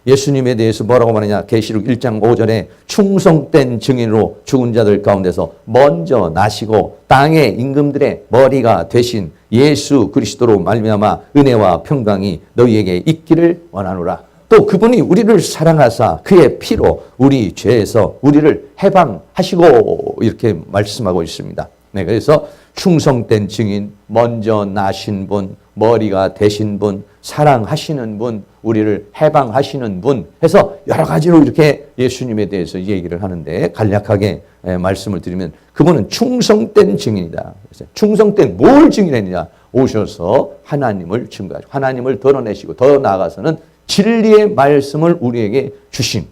예수님에 대해서 뭐라고 말하냐, 계시록 1장 5절에 충성된 증인으로 죽은 자들 가운데서 먼저 나시고 땅의 임금들의 머리가 되신 예수 그리스도로 말미암아 은혜와 평강이 너희에게 있기를 원하노라. 또 그분이 우리를 사랑하사 그의 피로 우리 죄에서 우리를 해방하시고 이렇게 말씀하고 있습니다. 네, 그래서 충성된 증인, 먼저 나신 분, 머리가 되신 분, 사랑하시는 분, 우리를 해방하시는 분 해서 여러 가지로 이렇게 예수님에 대해서 얘기를 하는데 간략하게 말씀을 드리면 그분은 충성된 증인이다. 충성된 뭘 증인했느냐? 오셔서 하나님을 증거하시고 하나님을 드러내시고 더 나아가서는 진리의 말씀을 우리에게 주신,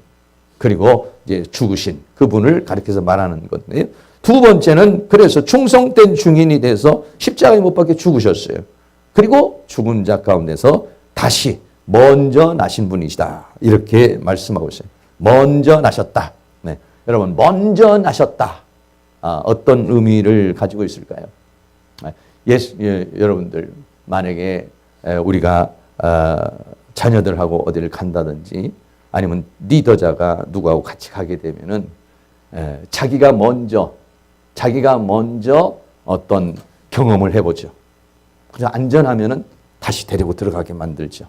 그리고 이제 죽으신 그분을 가리켜서 말하는 건데요. 두 번째는 그래서 충성된 증인이 돼서 십자가에 못 박혀 죽으셨어요. 그리고 죽은 자 가운데서 다시 먼저 나신 분이시다. 이렇게 말씀하고 있어요. 먼저 나셨다. 네. 여러분, 먼저 나셨다. 어떤 의미를 가지고 있을까요? 여러분들, 만약에 우리가 자녀들하고 어디를 간다든지 아니면 리더자가 누구하고 같이 가게 되면은 자기가 먼저 어떤 경험을 해보죠. 그래서 안전하면은 다시 데리고 들어가게 만들죠.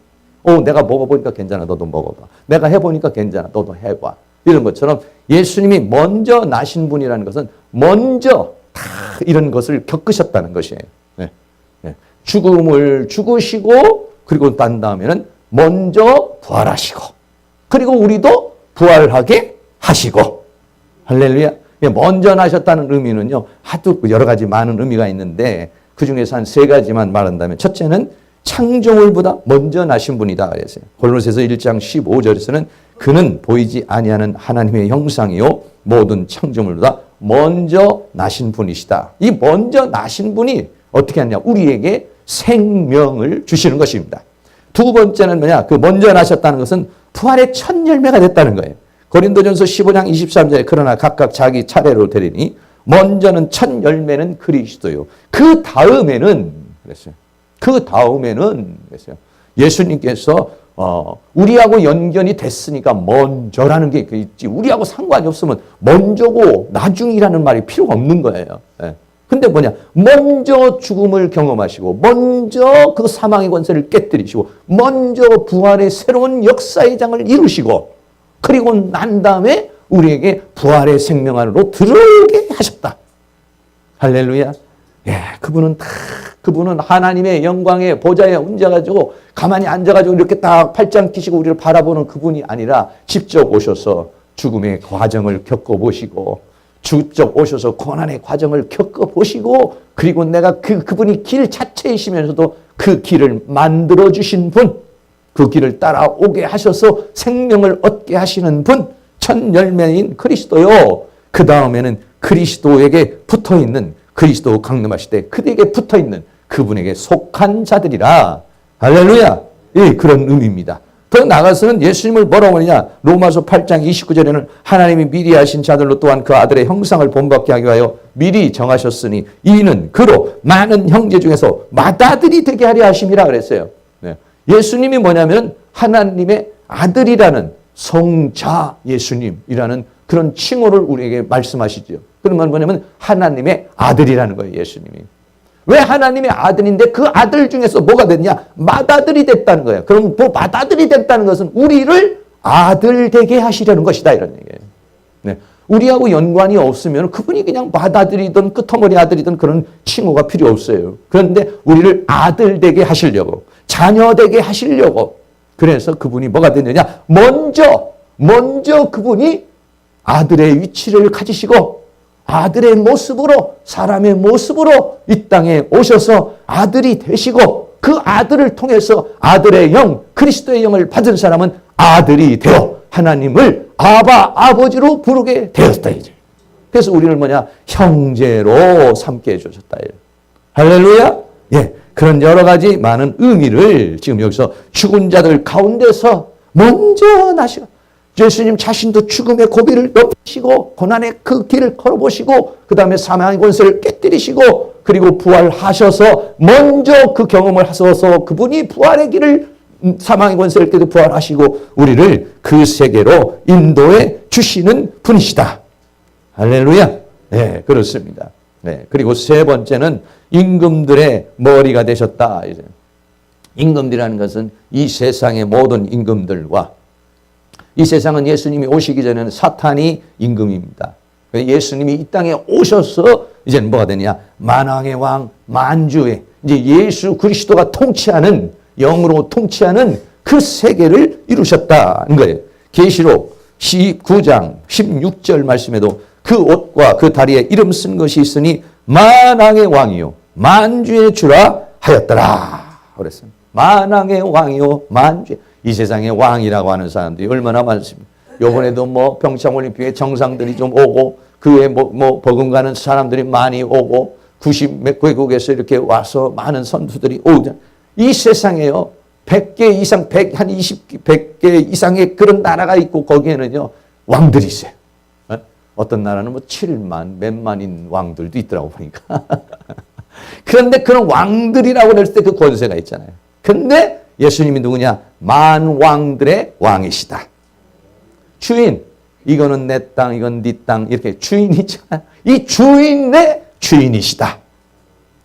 내가 먹어보니까 괜찮아. 너도 먹어봐. 내가 해보니까 괜찮아. 너도 해봐. 이런 것처럼 예수님이 먼저 나신 분이라는 것은 먼저 다 이런 것을 겪으셨다는 것이에요. 네. 네. 죽음을 죽으시고 그리고 난 다음에는 먼저 부활하시고 그리고 우리도 부활하게 하시고 할렐루야. 먼저 나셨다는 의미는요. 하도 여러 가지 많은 의미가 있는데 그중에서 한 세 가지만 말한다면 첫째는 창조물보다 먼저 나신 분이다 그랬어요. 골로새서 1장 15절에서는 그는 보이지 아니하는 하나님의 형상이요 모든 창조물보다 먼저 나신 분이시다. 이 먼저 나신 분이 어떻게 하냐? 우리에게 생명을 주시는 것입니다. 두 번째는 뭐냐? 그 먼저 나셨다는 것은 부활의 첫 열매가 됐다는 거예요. 고린도전서 15장 23절에 그러나 각각 자기 차례로 되리니 먼저는 첫 열매는 그리스도요. 그 다음에는 그랬어요. 그랬어요. 예수님께서 우리하고 연결이 됐으니까 먼저라는 게 있지. 우리하고 상관이 없으면 먼저고 나중이라는 말이 필요가 없는 거예요. 근데 뭐냐? 먼저 죽음을 경험하시고 먼저 그 사망의 권세를 깨뜨리시고 먼저 부활의 새로운 역사의 장을 이루시고 그리고 난 다음에 우리에게 부활의 생명 안으로 들어오게 하셨다. 할렐루야. 그분은 하나님의 영광의 보좌에 앉아가지고 가만히 앉아가지고 이렇게 딱 팔짱 끼시고 우리를 바라보는 그분이 아니라 직접 오셔서 죽음의 과정을 겪어보시고 직접 오셔서 고난의 과정을 겪어보시고 그리고 내가 그분이 길 자체이시면서도 그 길을 만들어주신 분, 그 길을 따라오게 하셔서 생명을 얻게 하시는 분, 첫 열매인 그리스도요. 그 다음에는 그리스도에게 붙어있는 그리스도 강림하실 때 그에게 붙어있는 그분에게 속한 자들이라. 할렐루야. 그런 의미입니다. 더 나아가서는 예수님을 뭐라고 하느냐? 로마서 8장 29절에는 하나님이 미리 하신 자들로 또한 그 아들의 형상을 본받게 하기 위하여 미리 정하셨으니 이는 그로 많은 형제 중에서 맏아들이 되게 하려 하심이라 그랬어요. 예수님이 뭐냐면 하나님의 아들이라는 성자 예수님이라는 그런 칭호를 우리에게 말씀하시죠. 그러면 뭐냐면 하나님의 아들이라는 거예요. 예수님이. 왜 하나님의 아들인데 그 아들 중에서 뭐가 됐냐? 맏아들이 됐다는 거예요. 그럼 뭐 맏아들이 됐다는 것은 우리를 아들 되게 하시려는 것이다 이런 얘기예요. 네. 우리하고 연관이 없으면 그분이 그냥 맏아들이든 끄터머리 아들이든 그런 칭호가 필요 없어요. 그런데 우리를 아들 되게 하시려고 자녀 되게 하시려고 그래서 그분이 뭐가 됐느냐? 먼저 그분이 아들의 위치를 가지시고 아들의 모습으로 사람의 모습으로 이 땅에 오셔서 아들이 되시고 그 아들을 통해서 아들의 영 그리스도의 영을 받은 사람은 아들이 되어 하나님을 아버지로 부르게 되었다 이제. 그래서 우리를 뭐냐? 형제로 삼게 해주셨다. 할렐루야. 그런 여러 가지 많은 의미를 지금 여기서 죽은 자들 가운데서 먼저 나시고 예수님 자신도 죽음의 고비를 넘으시고 고난의 그 길을 걸어보시고 그 다음에 사망의 권세를 깨뜨리시고 그리고 부활하셔서 먼저 그 경험을 하셔서 그분이 부활의 길을 사망의 권세를 깨뜨려 부활하시고 우리를 그 세계로 인도해 주시는 분이시다. 할렐루야. 그렇습니다. 그리고 세 번째는 임금들의 머리가 되셨다. 임금들이라는 것은 이 세상의 모든 임금들과 이 세상은 예수님이 오시기 전에는 사탄이 임금입니다. 예수님이 이 땅에 오셔서 이제는 뭐가 되냐? 만왕의 왕, 만주의 이제 예수 그리스도가 통치하는 영으로 통치하는 그 세계를 이루셨다는 거예요. 계시록 19장 16절 말씀에도 그 옷과 그 다리에 이름 쓴 것이 있으니 만왕의 왕이요 만주의 주라 하였더라. 그랬습니다. 만왕의 왕이요 만주의 이 세상의 왕이라고 하는 사람들이 얼마나 많습니까? 요번에도 뭐 평창올림픽에 정상들이 좀 오고 그 외에 뭐 버금가는 사람들이 많이 오고 90몇 개국에서 이렇게 와서 많은 선수들이 오죠. 이 세상에요 100개 이상 100개 이상의 그런 나라가 있고 거기에는요 왕들이 있어요. 어떤 나라는 뭐 7만 몇만인 왕들도 있더라고 보니까. 그런데 그런 왕들이라고 했을 때 그 권세가 있잖아요. 근데 예수님이 누구냐? 만왕들의 왕이시다. 주인, 이거는 내 땅, 이건 네 땅, 이렇게 주인이 있잖아요. 이 주인의 주인이시다.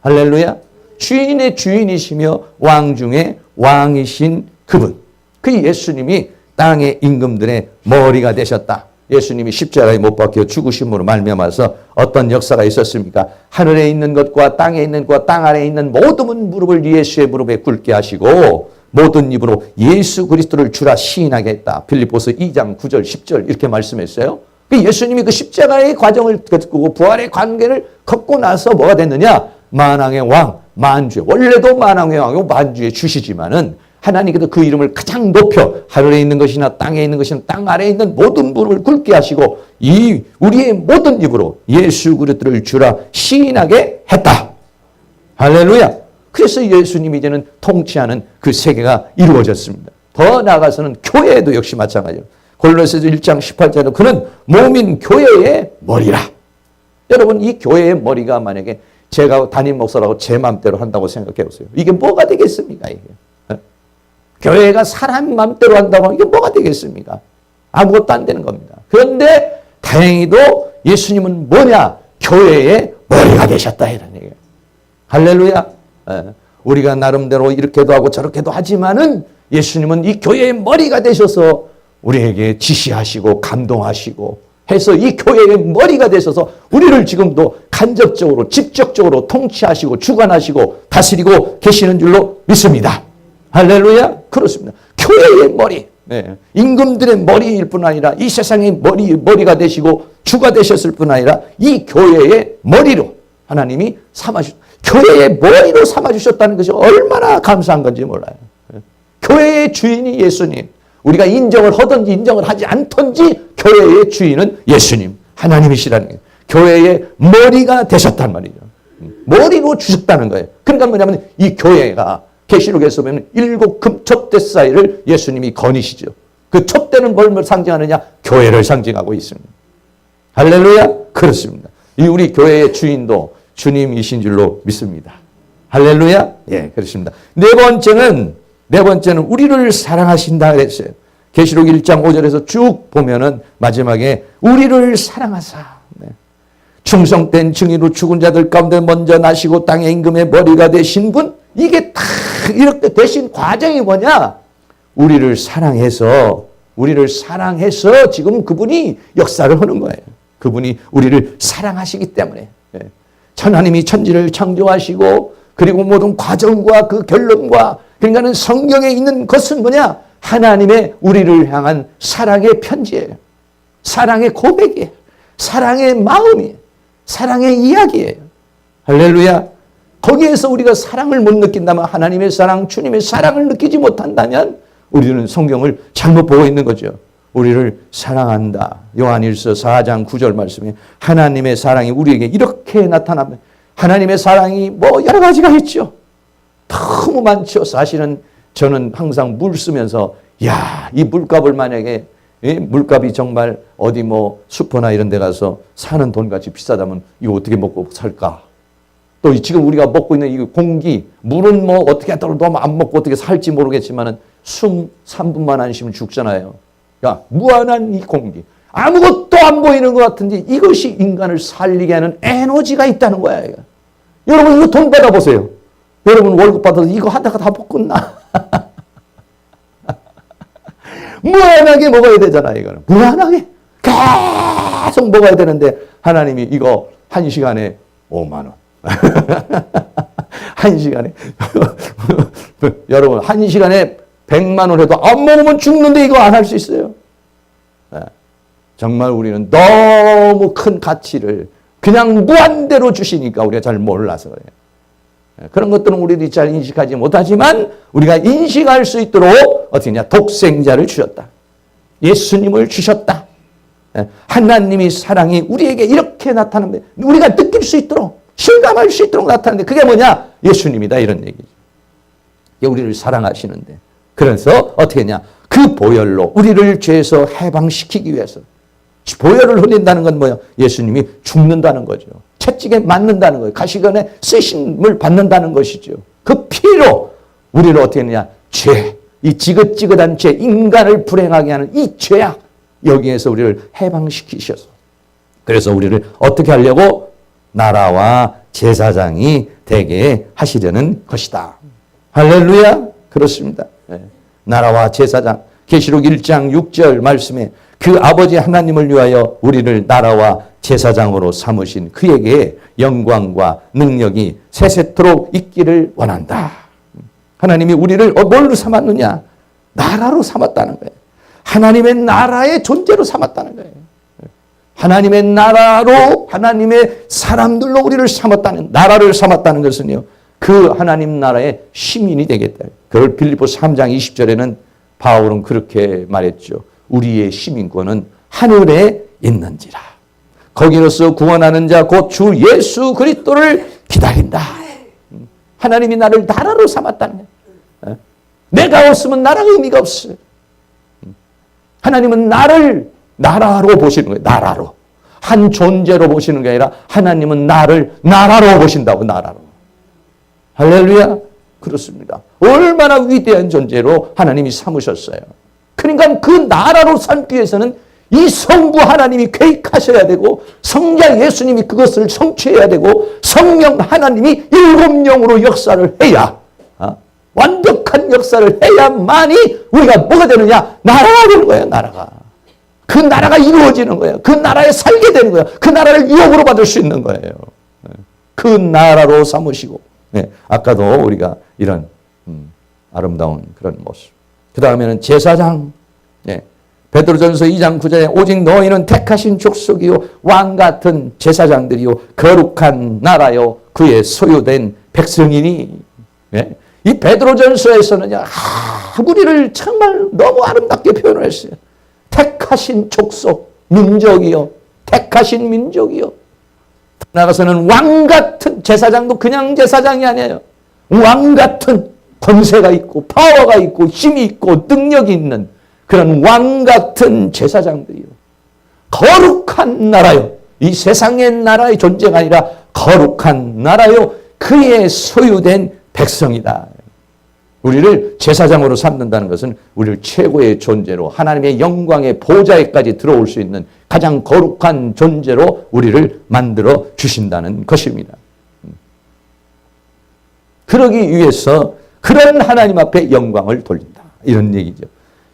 할렐루야. 주인의 주인이시며 왕 중에 왕이신 그분, 그 예수님이 땅의 임금들의 머리가 되셨다. 예수님이 십자가에 못 박혀 죽으심으로 말미암아서 어떤 역사가 있었습니까? 하늘에 있는 것과 땅에 있는 것과 땅 아래에 있는 모든 무릎을 예수의 무릎에 꿇게 하시고 모든 입으로 예수 그리스도를 주라 시인하게 했다. 빌립보서 2장 9절 10절 이렇게 말씀했어요. 예수님이 그 십자가의 과정을 겪고 부활의 관계를 걷고 나서 뭐가 됐느냐? 만왕의 왕, 만주의, 원래도 만왕의 왕이고 만주의 주시지만은 하나님께서 그 이름을 가장 높여 하늘에 있는 것이나 땅에 있는 것이나 땅 아래에 있는 모든 무릎을 꿇게 하시고 이 우리의 모든 입으로 예수 그리스도를 주라 시인하게 했다. 할렐루야. 그래서 예수님이 이제는 통치하는 그 세계가 이루어졌습니다. 더 나아가서는 교회도 역시 마찬가지로 골로새서 1장 18절에 그는 몸인 교회의 머리라. 여러분 이 교회의 머리가 만약에 제가 담임 목사라고 제 마음대로 한다고 생각해 보세요. 이게 뭐가 되겠습니까? 이게. 교회가 사람 마음대로 한다고 하면 이게 뭐가 되겠습니까? 아무것도 안 되는 겁니다. 그런데 다행히도 예수님은 뭐냐? 교회의 머리가 되셨다 이런 얘기예요. 할렐루야. 우리가 나름대로 이렇게도 하고 저렇게도 하지만은 예수님은 이 교회의 머리가 되셔서 우리에게 지시하시고 감동하시고 해서 이 교회의 머리가 되셔서 우리를 지금도 간접적으로 직접적으로 통치하시고 주관하시고 다스리고 계시는 줄로 믿습니다. 할렐루야. 그렇습니다. 교회의 머리, 임금들의 머리일 뿐 아니라 이 세상의 머리가 되시고 주가 되셨을 뿐 아니라 이 교회의 머리로 하나님이 교회의 머리로 삼아주셨다는 것이 얼마나 감사한 건지 몰라요. 교회의 주인이 예수님. 우리가 인정을 하든지 인정을 하지 않든지 교회의 주인은 예수님, 하나님이시라는 거예요. 교회의 머리가 되셨단 말이죠. 머리로 주셨다는 거예요. 그러니까 뭐냐면 이 교회가 계시록에서 보면 7 금촛대 사이를 예수님이 거니시죠. 그 촛대는 뭘 상징하느냐? 교회를 상징하고 있습니다. 할렐루야. 그렇습니다. 이 우리 교회의 주인도 주님이신 줄로 믿습니다. 할렐루야. 예, 그렇습니다. 네 번째는 우리를 사랑하신다 그랬어요. 계시록 1장 5절에서 쭉 보면은 마지막에 우리를 사랑하사 충성된 증인으로 죽은 자들 가운데 먼저 나시고 땅의 임금의 머리가 되신 분, 이게 다 이렇게 되신 과정이 뭐냐? 우리를 사랑해서 지금 그분이 역사를 하는 거예요. 그분이 우리를 사랑하시기 때문에. 하나님이 천지를 창조하시고 그리고 모든 과정과 그 결론과 그러니까는 성경에 있는 것은 뭐냐? 하나님의 우리를 향한 사랑의 편지예요. 사랑의 고백이에요. 사랑의 마음이에요. 사랑의 이야기예요. 할렐루야. 거기에서 우리가 사랑을 못 느낀다면 하나님의 사랑, 주님의 사랑을 느끼지 못한다면 우리는 성경을 잘못 보고 있는 거죠. 우리를 사랑한다. 요한일서 4장 9절 말씀에 하나님의 사랑이 우리에게 이렇게 나타납니다. 하나님의 사랑이 뭐 여러 가지가 있죠. 너무 많죠. 사실은 저는 항상 물 쓰면서 이 물값을 만약에 물값이 정말 어디 뭐 슈퍼나 이런 데 가서 사는 돈같이 비싸다면 이거 어떻게 먹고 살까? 또 지금 우리가 먹고 있는 이 공기, 물은 뭐 어떻게 하더라도 너무 안 먹고 어떻게 살지 모르겠지만은 숨 3분만 안 쉬면 죽잖아요. 무한한 이 공기. 아무것도 안 보이는 것 같은데 이것이 인간을 살리게 하는 에너지가 있다는 거야. 이거. 여러분 이거 돈 받아보세요. 여러분 월급 받아서 이거 하다가 다 못 끝나. 무한하게 먹어야 되잖아. 이거는. 무한하게 계속 먹어야 되는데 하나님이 이거 1시간에 5만 원. 1시간에 여러분 1시간에 100만 원 해도 안 먹으면 죽는데 이거 안 할 수 있어요. 정말 우리는 너무 큰 가치를 그냥 무한대로 주시니까 우리가 잘 몰라서 그래요. 그런 것들은 우리들이 잘 인식하지 못하지만 우리가 인식할 수 있도록 어떻게 하냐? 독생자를 주셨다. 예수님을 주셨다. 하나님의 사랑이 우리에게 이렇게 나타납니다. 우리가 느낄 수 있도록 실감할 수 있도록 나타나는데 그게 뭐냐? 예수님이다 이런 얘기죠. 우리를 사랑하시는데 그래서 어떻게 했냐? 그 보혈로 우리를 죄에서 해방시키기 위해서 보혈을 흘린다는 건 뭐예요? 예수님이 죽는다는 거죠. 채찍에 맞는다는 거예요. 가시관에 쓰심을 받는다는 것이죠. 그 피로 우리를 어떻게 했느냐? 죄, 이 지긋지긋한 죄, 인간을 불행하게 하는 이 죄악 여기에서 우리를 해방시키셔서 그래서 우리를 어떻게 하려고? 나라와 제사장이 되게 하시려는 것이다. 할렐루야. 그렇습니다. 나라와 제사장, 계시록 1장 6절 말씀에 그 아버지 하나님을 위하여 우리를 나라와 제사장으로 삼으신 그에게 영광과 능력이 세세토록 있기를 원한다. 하나님이 우리를 뭘로 삼았느냐? 나라로 삼았다는 거예요. 하나님의 나라의 존재로 삼았다는 거예요. 하나님의 나라로, 하나님의 사람들로 우리를 삼았다는, 나라를 삼았다는 것은요, 그 하나님 나라의 시민이 되겠다. 그걸 빌립보서 3장 20절에는 바울은 그렇게 말했죠. 우리의 시민권은 하늘에 있는지라. 거기로서 구원하는 자 곧 주 예수 그리스도를 기다린다. 하나님이 나를 나라로 삼았다는 거예요. 내가 없으면 나라가 의미가 없어요. 하나님은 나를 나라로 보시는 거예요. 나라로. 한 존재로 보시는 게 아니라 하나님은 나를 나라로 보신다고. 나라로. 할렐루야. 그렇습니다. 얼마나 위대한 존재로 하나님이 삼으셨어요. 그러니까 그 나라로 삼기 위해서는 이 성부 하나님이 계획하셔야 되고 성자 예수님이 그것을 성취해야 되고 성령 하나님이 일곱 영으로 역사를 해야, 완벽한 역사를 해야만이 우리가 뭐가 되느냐? 나라가 되는 거예요. 나라가. 그 나라가 이루어지는 거예요. 그 나라에 살게 되는 거예요. 그 나라를 유업으로 받을 수 있는 거예요. 그 나라로 삼으시고, 아까도 우리가 이런 아름다운 그런 모습. 그 다음에는 제사장. 베드로전서 2장 9절에 오직 너희는 택하신 족속이요 왕 같은 제사장들이요 거룩한 나라요 그의 소유된 백성이니. 이 베드로전서에서는요, 우리를 정말 너무 아름답게 표현을 했어요. 택하신 족속, 민족이요. 택하신 민족이요. 나가서는 왕 같은 제사장도 그냥 제사장이 아니에요. 왕 같은 권세가 있고 파워가 있고 힘이 있고 능력이 있는 그런 왕 같은 제사장들이요. 거룩한 나라요. 이 세상의 나라의 존재가 아니라 거룩한 나라요. 그의 소유된 백성이다. 우리를 제사장으로 삼는다는 것은 우리를 최고의 존재로 하나님의 영광의 보좌에까지 들어올 수 있는 가장 거룩한 존재로 우리를 만들어 주신다는 것입니다. 그러기 위해서 그런 하나님 앞에 영광을 돌린다. 이런 얘기죠.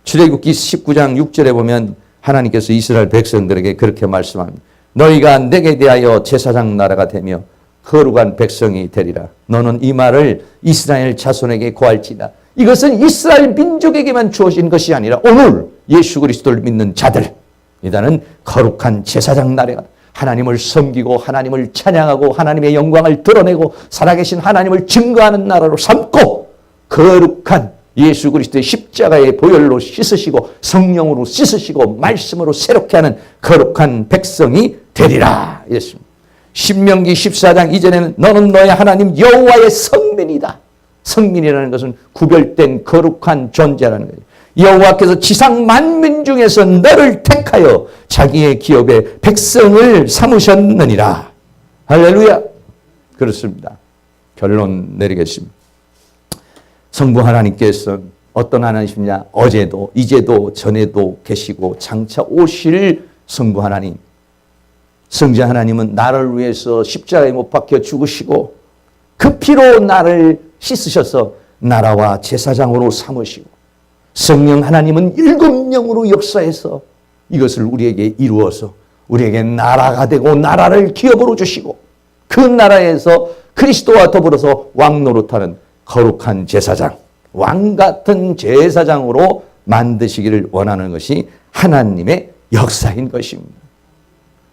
출애굽기 19장 6절에 보면 하나님께서 이스라엘 백성들에게 그렇게 말씀합니다. 너희가 내게 대하여 제사장 나라가 되며 거룩한 백성이 되리라. 너는 이 말을 이스라엘 자손에게 고할지다. 이것은 이스라엘 민족에게만 주어진 것이 아니라 오늘 예수 그리스도를 믿는 자들, 이다는 거룩한 제사장 나라가 하나님을 섬기고 하나님을 찬양하고 하나님의 영광을 드러내고 살아계신 하나님을 증거하는 나라로 삼고 거룩한 예수 그리스도의 십자가의 보혈로 씻으시고 성령으로 씻으시고 말씀으로 새롭게 하는 거룩한 백성이 되리라. 이랬습니다. 신명기 14장 이전에는 너는 너의 하나님 여호와의 성민이다. 성민이라는 것은 구별된 거룩한 존재라는 거예요. 여호와께서 지상 만민 중에서 너를 택하여 자기의 기업의 백성을 삼으셨느니라. 할렐루야. 그렇습니다. 결론 내리겠습니다. 성부 하나님께서 어떤 하나님이냐? 어제도 이제도 전에도 계시고 장차 오실 성부 하나님. 성자 하나님은 나를 위해서 십자가에 못 박혀 죽으시고 그 피로 나를 씻으셔서 나라와 제사장으로 삼으시고 성령 하나님은 일곱 영으로 역사해서 이것을 우리에게 이루어서 우리에게 나라가 되고 나라를 기업으로 주시고 그 나라에서 그리스도와 더불어서 왕 노릇하는 거룩한 제사장, 왕 같은 제사장으로 만드시기를 원하는 것이 하나님의 역사인 것입니다.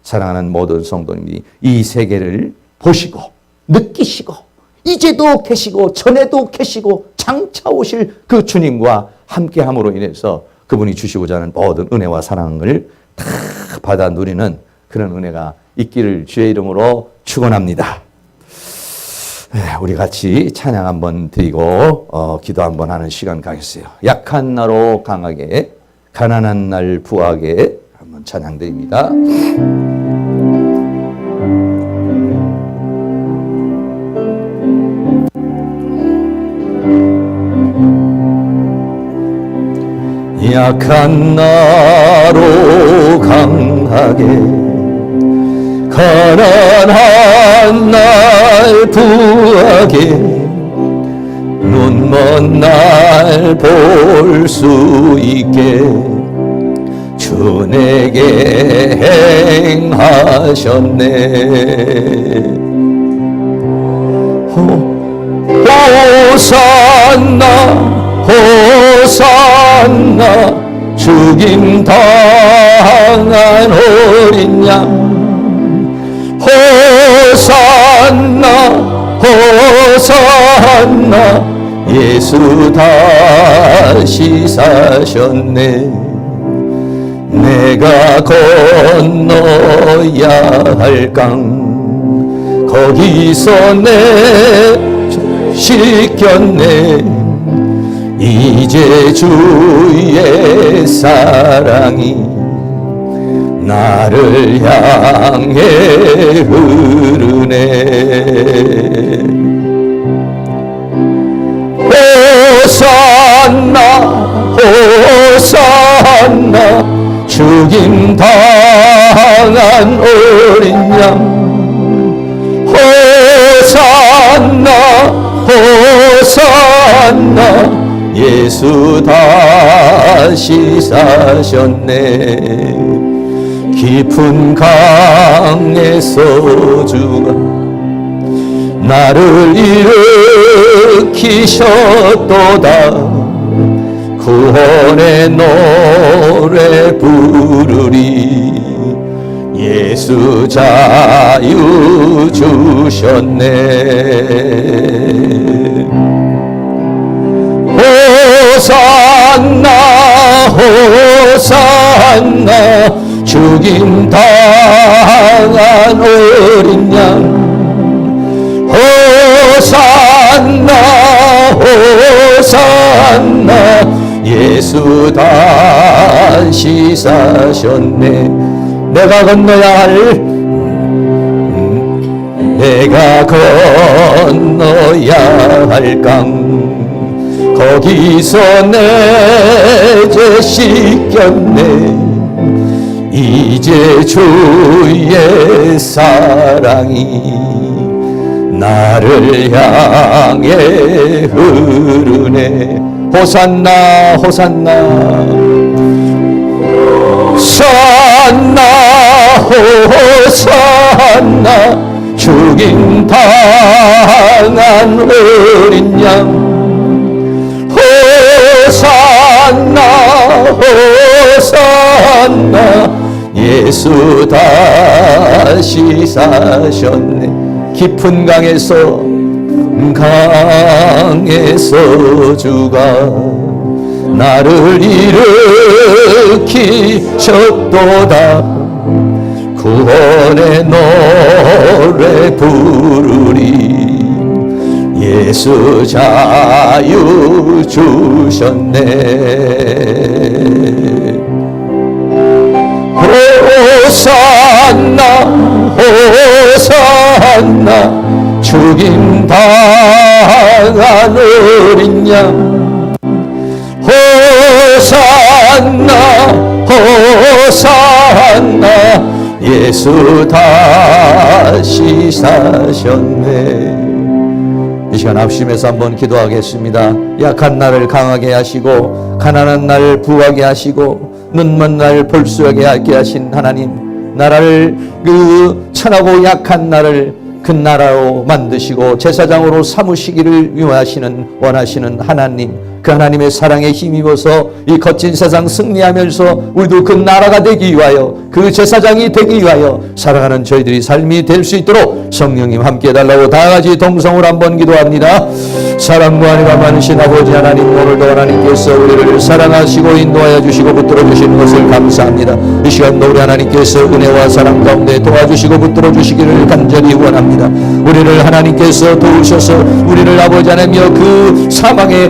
사랑하는 모든 성도님이 이 세계를 보시고 느끼시고 이제도 계시고 전에도 계시고 장차 오실 그 주님과 함께함으로 인해서 그분이 주시고자 하는 모든 은혜와 사랑을 다 받아 누리는 그런 은혜가 있기를 주의 이름으로 축원합니다. 우리 같이 찬양 한번 드리고 기도 한번 하는 시간 가겠어요. 약한 나로 강하게, 가난한 날 부하게 한번 찬양 드립니다. 약한 나로 강하게, 가난한 날 부하게 눈먼 날 볼 수 있게 주 내게 행하셨네. 호산나 호산나 죽임 당한 어린 양. 호산나 호산나 예수 다시 사셨네. 내가 건너야 할 강 거기서 내 씻겼네. 이제 주의 사랑이 나를 향해 흐르네. 호산나 호산나 죽임 당한 어린 양. 호산나 호산나 예수 다시 사셨네. 깊은 강에서 주가 나를 일으키셨도다. 구원의 노래 부르리. 예수 자유 주셨네. 호산나 호산나 죽임 당한 어린 양. 호산나 호산나 예수 다시 사셨네. 내가 건너야 할 강 거기서 내 죄 씻겼네. 이제 주의 사랑이 나를 향해 흐르네. 호산나 호산나 호산나 호산나 죽임 당한 어린 양. 호산나 호산나 예수 다시 사셨네. 깊은 강에서 주가 나를 일으키셨도다. 구원의 노래 부르리. 예수 자유 주셨네. 호산나 호산나 죽임 당한 어린 양. 호산나 호산나 예수 다시 사셨네. 이 시간 합심해서 한번 기도하겠습니다. 약한 나를 강하게 하시고 가난한 나를 부하게 하시고 눈먼 나를 볼 수 있게 하신 하나님, 나라를 그 천하고 약한 나를 그 나라로 만드시고 제사장으로 삼으시기를 원하시는 하나님, 그 하나님의 사랑에 힘입어서 이 거친 세상 승리하면서 우리도 그 나라가 되기 위하여, 그 제사장이 되기 위하여 살아가는 저희들이 삶이 될 수 있도록 성령님 함께 해달라고 다 같이 동성으로 한번 기도합니다. 사랑과 은혜가 많으신 아버지 하나님, 오늘도 하나님께서 우리를 사랑하시고 인도하여 주시고 붙들어 주시는 것을 감사합니다. 이 시간도 우리 하나님께서 은혜와 사랑 가운데 도와주시고 붙들어 주시기를 간절히 원합니다. 우리를 하나님께서 도우셔서 우리를 아버지 하나님여 그 사망의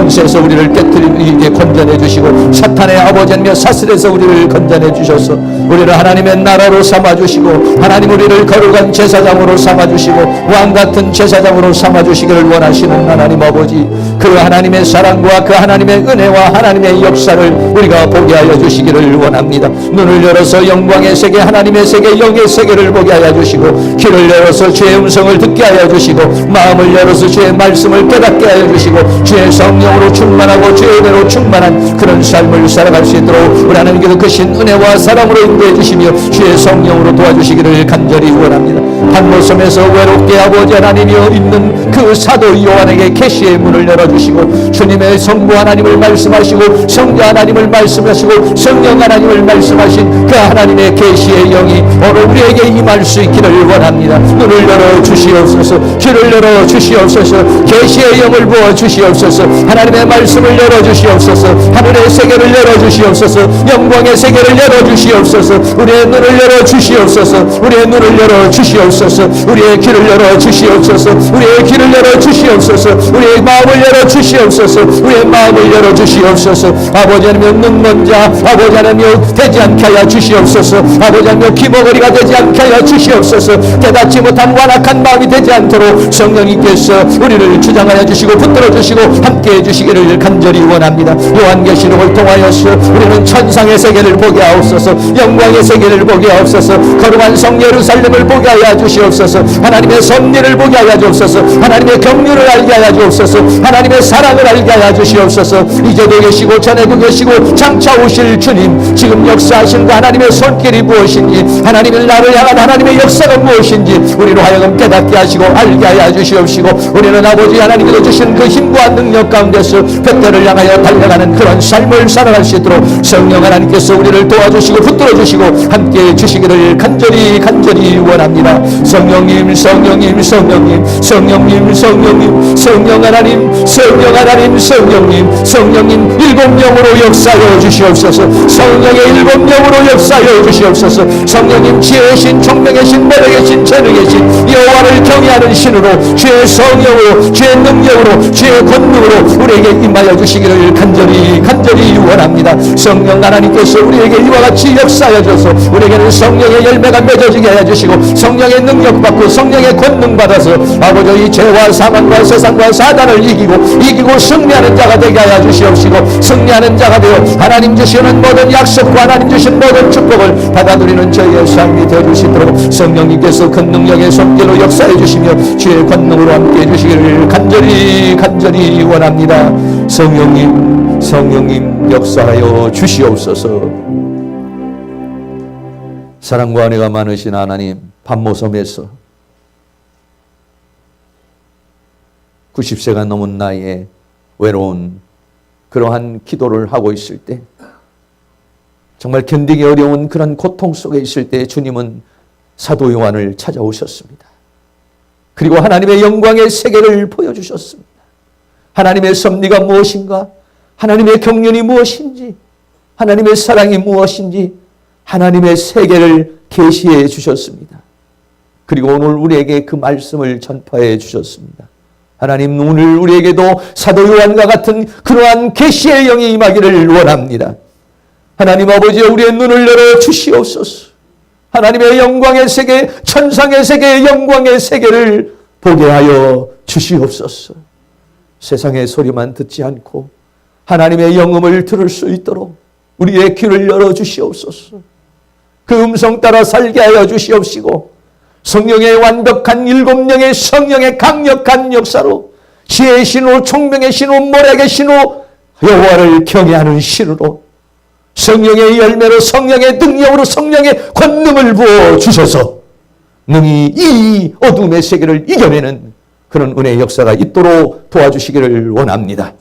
권세에서 우리를 깨뜨리게 건져내 주시고 사탄의 아버지며 사슬에서 우리를 건져내 주셔서 우리를 하나님의 나라로 삼아주시고 하나님 우리를 거룩한 제사장으로 삼아주시고 왕같은 제사장으로 삼아주시기를 원하시는 하나님 아버지, 그 하나님의 사랑과 그 하나님의 은혜와 하나님의 역사를 우리가 보게 하여 주시기를 원합니다. 눈을 열어서 영광의 세계, 하나님의 세계, 영의 세계를 보게 하여 주시고 귀를 열어서 주의 음성을 듣게 하여 주시고 마음을 열어서 주의 말씀을 깨닫게 하여 주시고 주의 성령으로 충만하고 주의 은혜로 충만한 그런 삶을 살아갈 수 있도록 우리 하나님께서 크신 은혜와 사랑으로 인도해 주시며 주의 성령으로 도와주시기를 간절히 원합니다. 한모섬에서 외롭게 아버지 하나님이여 있는 그 사도 요한에게 계시의 문을 열어주시고 주님의 성부 하나님을 말씀하시고 성자 하나님을 말씀하시고 성령 하나님을 말씀하신 그 하나님의 계시의 영이 오늘 우리에게 임할 수 있기를 원합니다. 눈을 열어 주시옵소서, 귀를 열어 주시옵소서, 계시의 영을 부어 주시옵소서, 하나님의 말씀을 열어 주시옵소서, 하늘의 세계를 열어 주시옵소서, 영광의 세계를 열어 주시옵소서, 우리의 눈을 열어 주시옵소서, 우리의 눈을 열어 주시옵소서, 우리의 귀를 열어 주시옵소서, 우리의 귀를 열어 주시옵소서, 우리의 마음을 열어 주시옵소서, 우리의 마음을 열어 주시옵소서. 아버지 하나님여 눈먼 자, 아버지 하나님여 되지 않게 하여 주시옵소서, 아버지 하나님여 귀머거리가 되지 않게 하여 주시옵소서, 깨닫지 못한 완악한 마음이 되지 않도록 성령님께서 우리를 주장하여 주시고 붙들어 주시고 함께해 주시기를 간절히 원합니다. 요한계시록을 통하여서 우리는 천상의 세계를 보게 하옵소서, 영광의 세계를 보게 하옵소서, 거룩한 성 예루살렘을 보게 하여 주시옵소서, 하나님의 섭리를 보게 하여 주옵소서, 하나님의 경륜을 알게 하여 주옵소서, 하나님의 사랑을 알게 하여 주시옵소서. 이제도 계시고 전에도 계시고 장차 오실 주님, 지금 역사하신 그 하나님의 손길이 무엇인지, 하나님의 나를 향한 하나님의 역사가 무엇인지 우리로 하여금 깨닫게 하시고 알게 하여 주시옵시고, 우리는 아버지 하나님께서 주신 그 힘과 능력 가운데서 백대를 향하여 달려가는 그런 삶을 살아갈 수 있도록 성령 하나님께서 우리를 도와주시고 붙들어 주시고 함께해 주시기를 간절히 원합니다. 성령님, 성령님, 성령님, 성령님, 성령님, 성령 하나님, 성령 하나님, 성령님, 성령님 일곱 영으로 역사하여 주시옵소서, 성령의 일곱 영으로 역사하여 주시옵소서. 성령님 지혜의 신, 총명의 신, 매력의 신, 재능의 신, 여호와를 경외하는 신으로 주의 성령으로 주의 능력으로 주의 권능으로 우리에게 임하여 주시기를 간절히 원합니다. 성령 하나님께서 우리에게 이와 같이 역사하여 줘서 우리에게는 성령의 열매가 맺어지게 하여 주시고 성령의 능력 받고 성령의 권능 받아서 아버지 이 죄와 사망과 세상과 사단을 이기고 승리하는 자가 되게 하여 주시옵시고, 승리하는 자가 되어 하나님 주시는 모든 약속과 하나님 주신 모든 축복을 받아들이는 저희의 삶이 되어 주시도록 성령님께서 큰 능력의 손길로 역사해 주시며 주의 권능으로 함께해 주시기를 간절히 원합니다. 성령님 역사하여 주시옵소서. 사랑과 은혜가 많으신 하나님, 반모섬에서 90세가 넘은 나이에 외로운 그러한 기도를 하고 있을 때, 정말 견디기 어려운 그런 고통 속에 있을 때 주님은 사도 요한을 찾아오셨습니다. 그리고 하나님의 영광의 세계를 보여주셨습니다. 하나님의 섭리가 무엇인가, 하나님의 경륜이 무엇인지, 하나님의 사랑이 무엇인지 하나님의 세계를 계시해 주셨습니다. 그리고 오늘 우리에게 그 말씀을 전파해 주셨습니다. 하나님, 오늘 우리에게도 사도 요한과 같은 그러한 계시의 영이 임하기를 원합니다. 하나님 아버지, 우리의 눈을 열어 주시옵소서. 하나님의 영광의 세계, 천상의 세계, 영광의 세계를 보게 하여 주시옵소서. 세상의 소리만 듣지 않고 하나님의 영음을 들을 수 있도록 우리의 귀를 열어 주시옵소서. 그 음성 따라 살게 하여 주시옵시고, 성령의 완벽한 일곱 영의 성령의 강력한 역사로 지혜의 신호, 총명의 신호, 모략의 신호, 여호와를 경외하는 신으로 성령의 열매로 성령의 능력으로 성령의 권능을 부어 주셔서 능히 이 어둠의 세계를 이겨내는 그런 은혜의 역사가 있도록 도와주시기를 원합니다.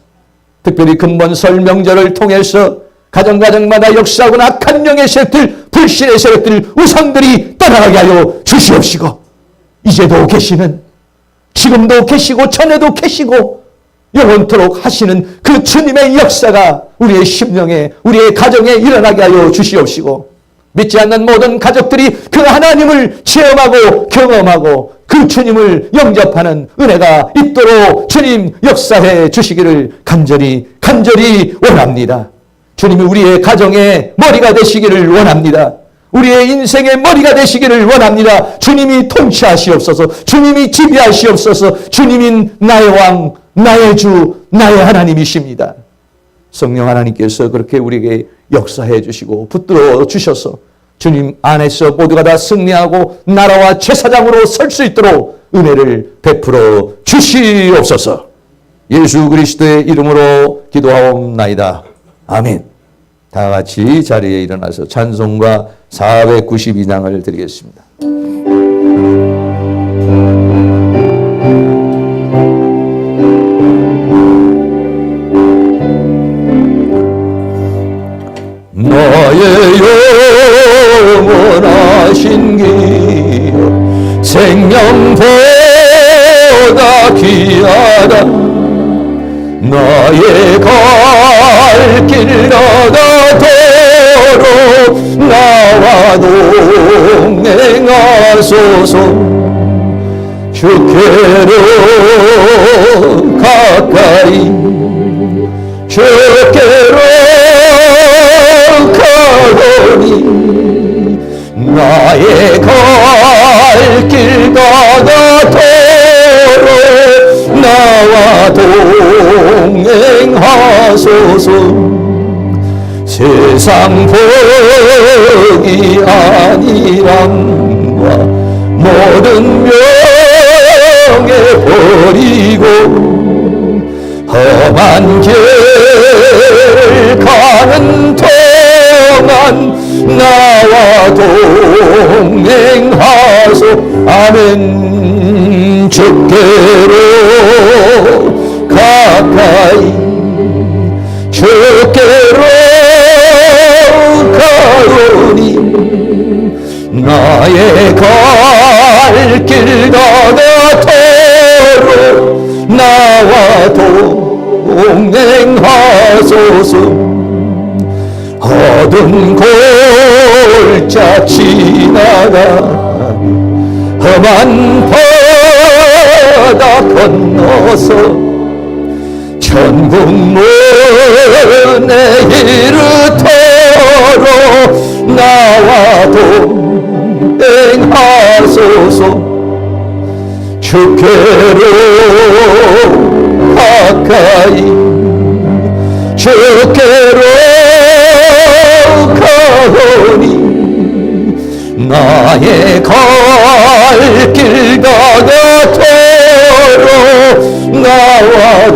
특별히 금번설 명절을 통해서 가정마다 역사하고 악한 영의 세력들, 불신의 세력들, 우상들이 떠나가게 하여 주시옵시고, 이제도 계시는, 지금도 계시고 전에도 계시고 영원토록 하시는 그 주님의 역사가 우리의 심령에, 우리의 가정에 일어나게 하여 주시옵시고, 믿지 않는 모든 가족들이 그 하나님을 체험하고 경험하고 그 그 주님을 영접하는 은혜가 있도록 주님 역사해 주시기를 간절히 원합니다. 주님이 우리의 가정의 머리가 되시기를 원합니다. 우리의 인생의 머리가 되시기를 원합니다. 주님이 통치하시옵소서. 주님이 지배하시옵소서. 주님인 나의 왕, 나의 주, 나의 하나님이십니다. 성령 하나님께서 그렇게 우리에게 역사해 주시고 붙들어 주셔서 주님 안에서 모두가 다 승리하고 나라와 제사장으로 설 수 있도록 은혜를 베풀어 주시옵소서. 예수 그리스도의 이름으로 기도하옵나이다. 아멘. 다 같이 자리에 일어나서 찬송가 492장을 드리겠습니다. 나의 영원하신 기업 생명보다 귀하다. 나의 갈 길 나가도록 나와 동행하소서. 주께로 가까이 주께로 가오니 나의 갈 길 나가도록 나와 동행하소서. 세상 복이 아니란과 모든 명예 버리고 험한 길 가는 동안 나와 동행하소. 아멘. 주께로 가까이 주께로 가오니 나의 갈 길 나가도록 나와 동행하소서. 어두운 골짜 지나가 험한 바다 건너서 천국 문에 이르도록 나와 동행하소서. 주께로 가까이 주께로 가오니 나의 갈 길 나가도록 나와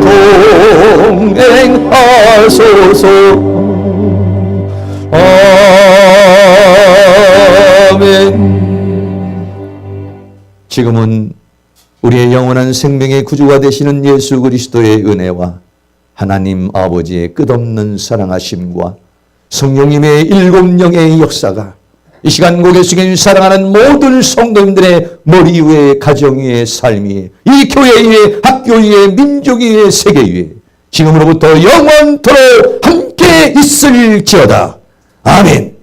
동행하소서. 아멘. 지금은 우리의 영원한 생명의 구주가 되시는 예수 그리스도의 은혜와 하나님 아버지의 끝없는 사랑하심과 성령님의 일곱 영의 역사가 이 시간 고개 숙인 사랑하는 모든 성도님들의 머리 위에 가정 위에 삶 위에 이 교회 위에 학교 위에 민족 위에 세계 위에 지금으로부터 영원토록 함께 있을지어다. 아멘.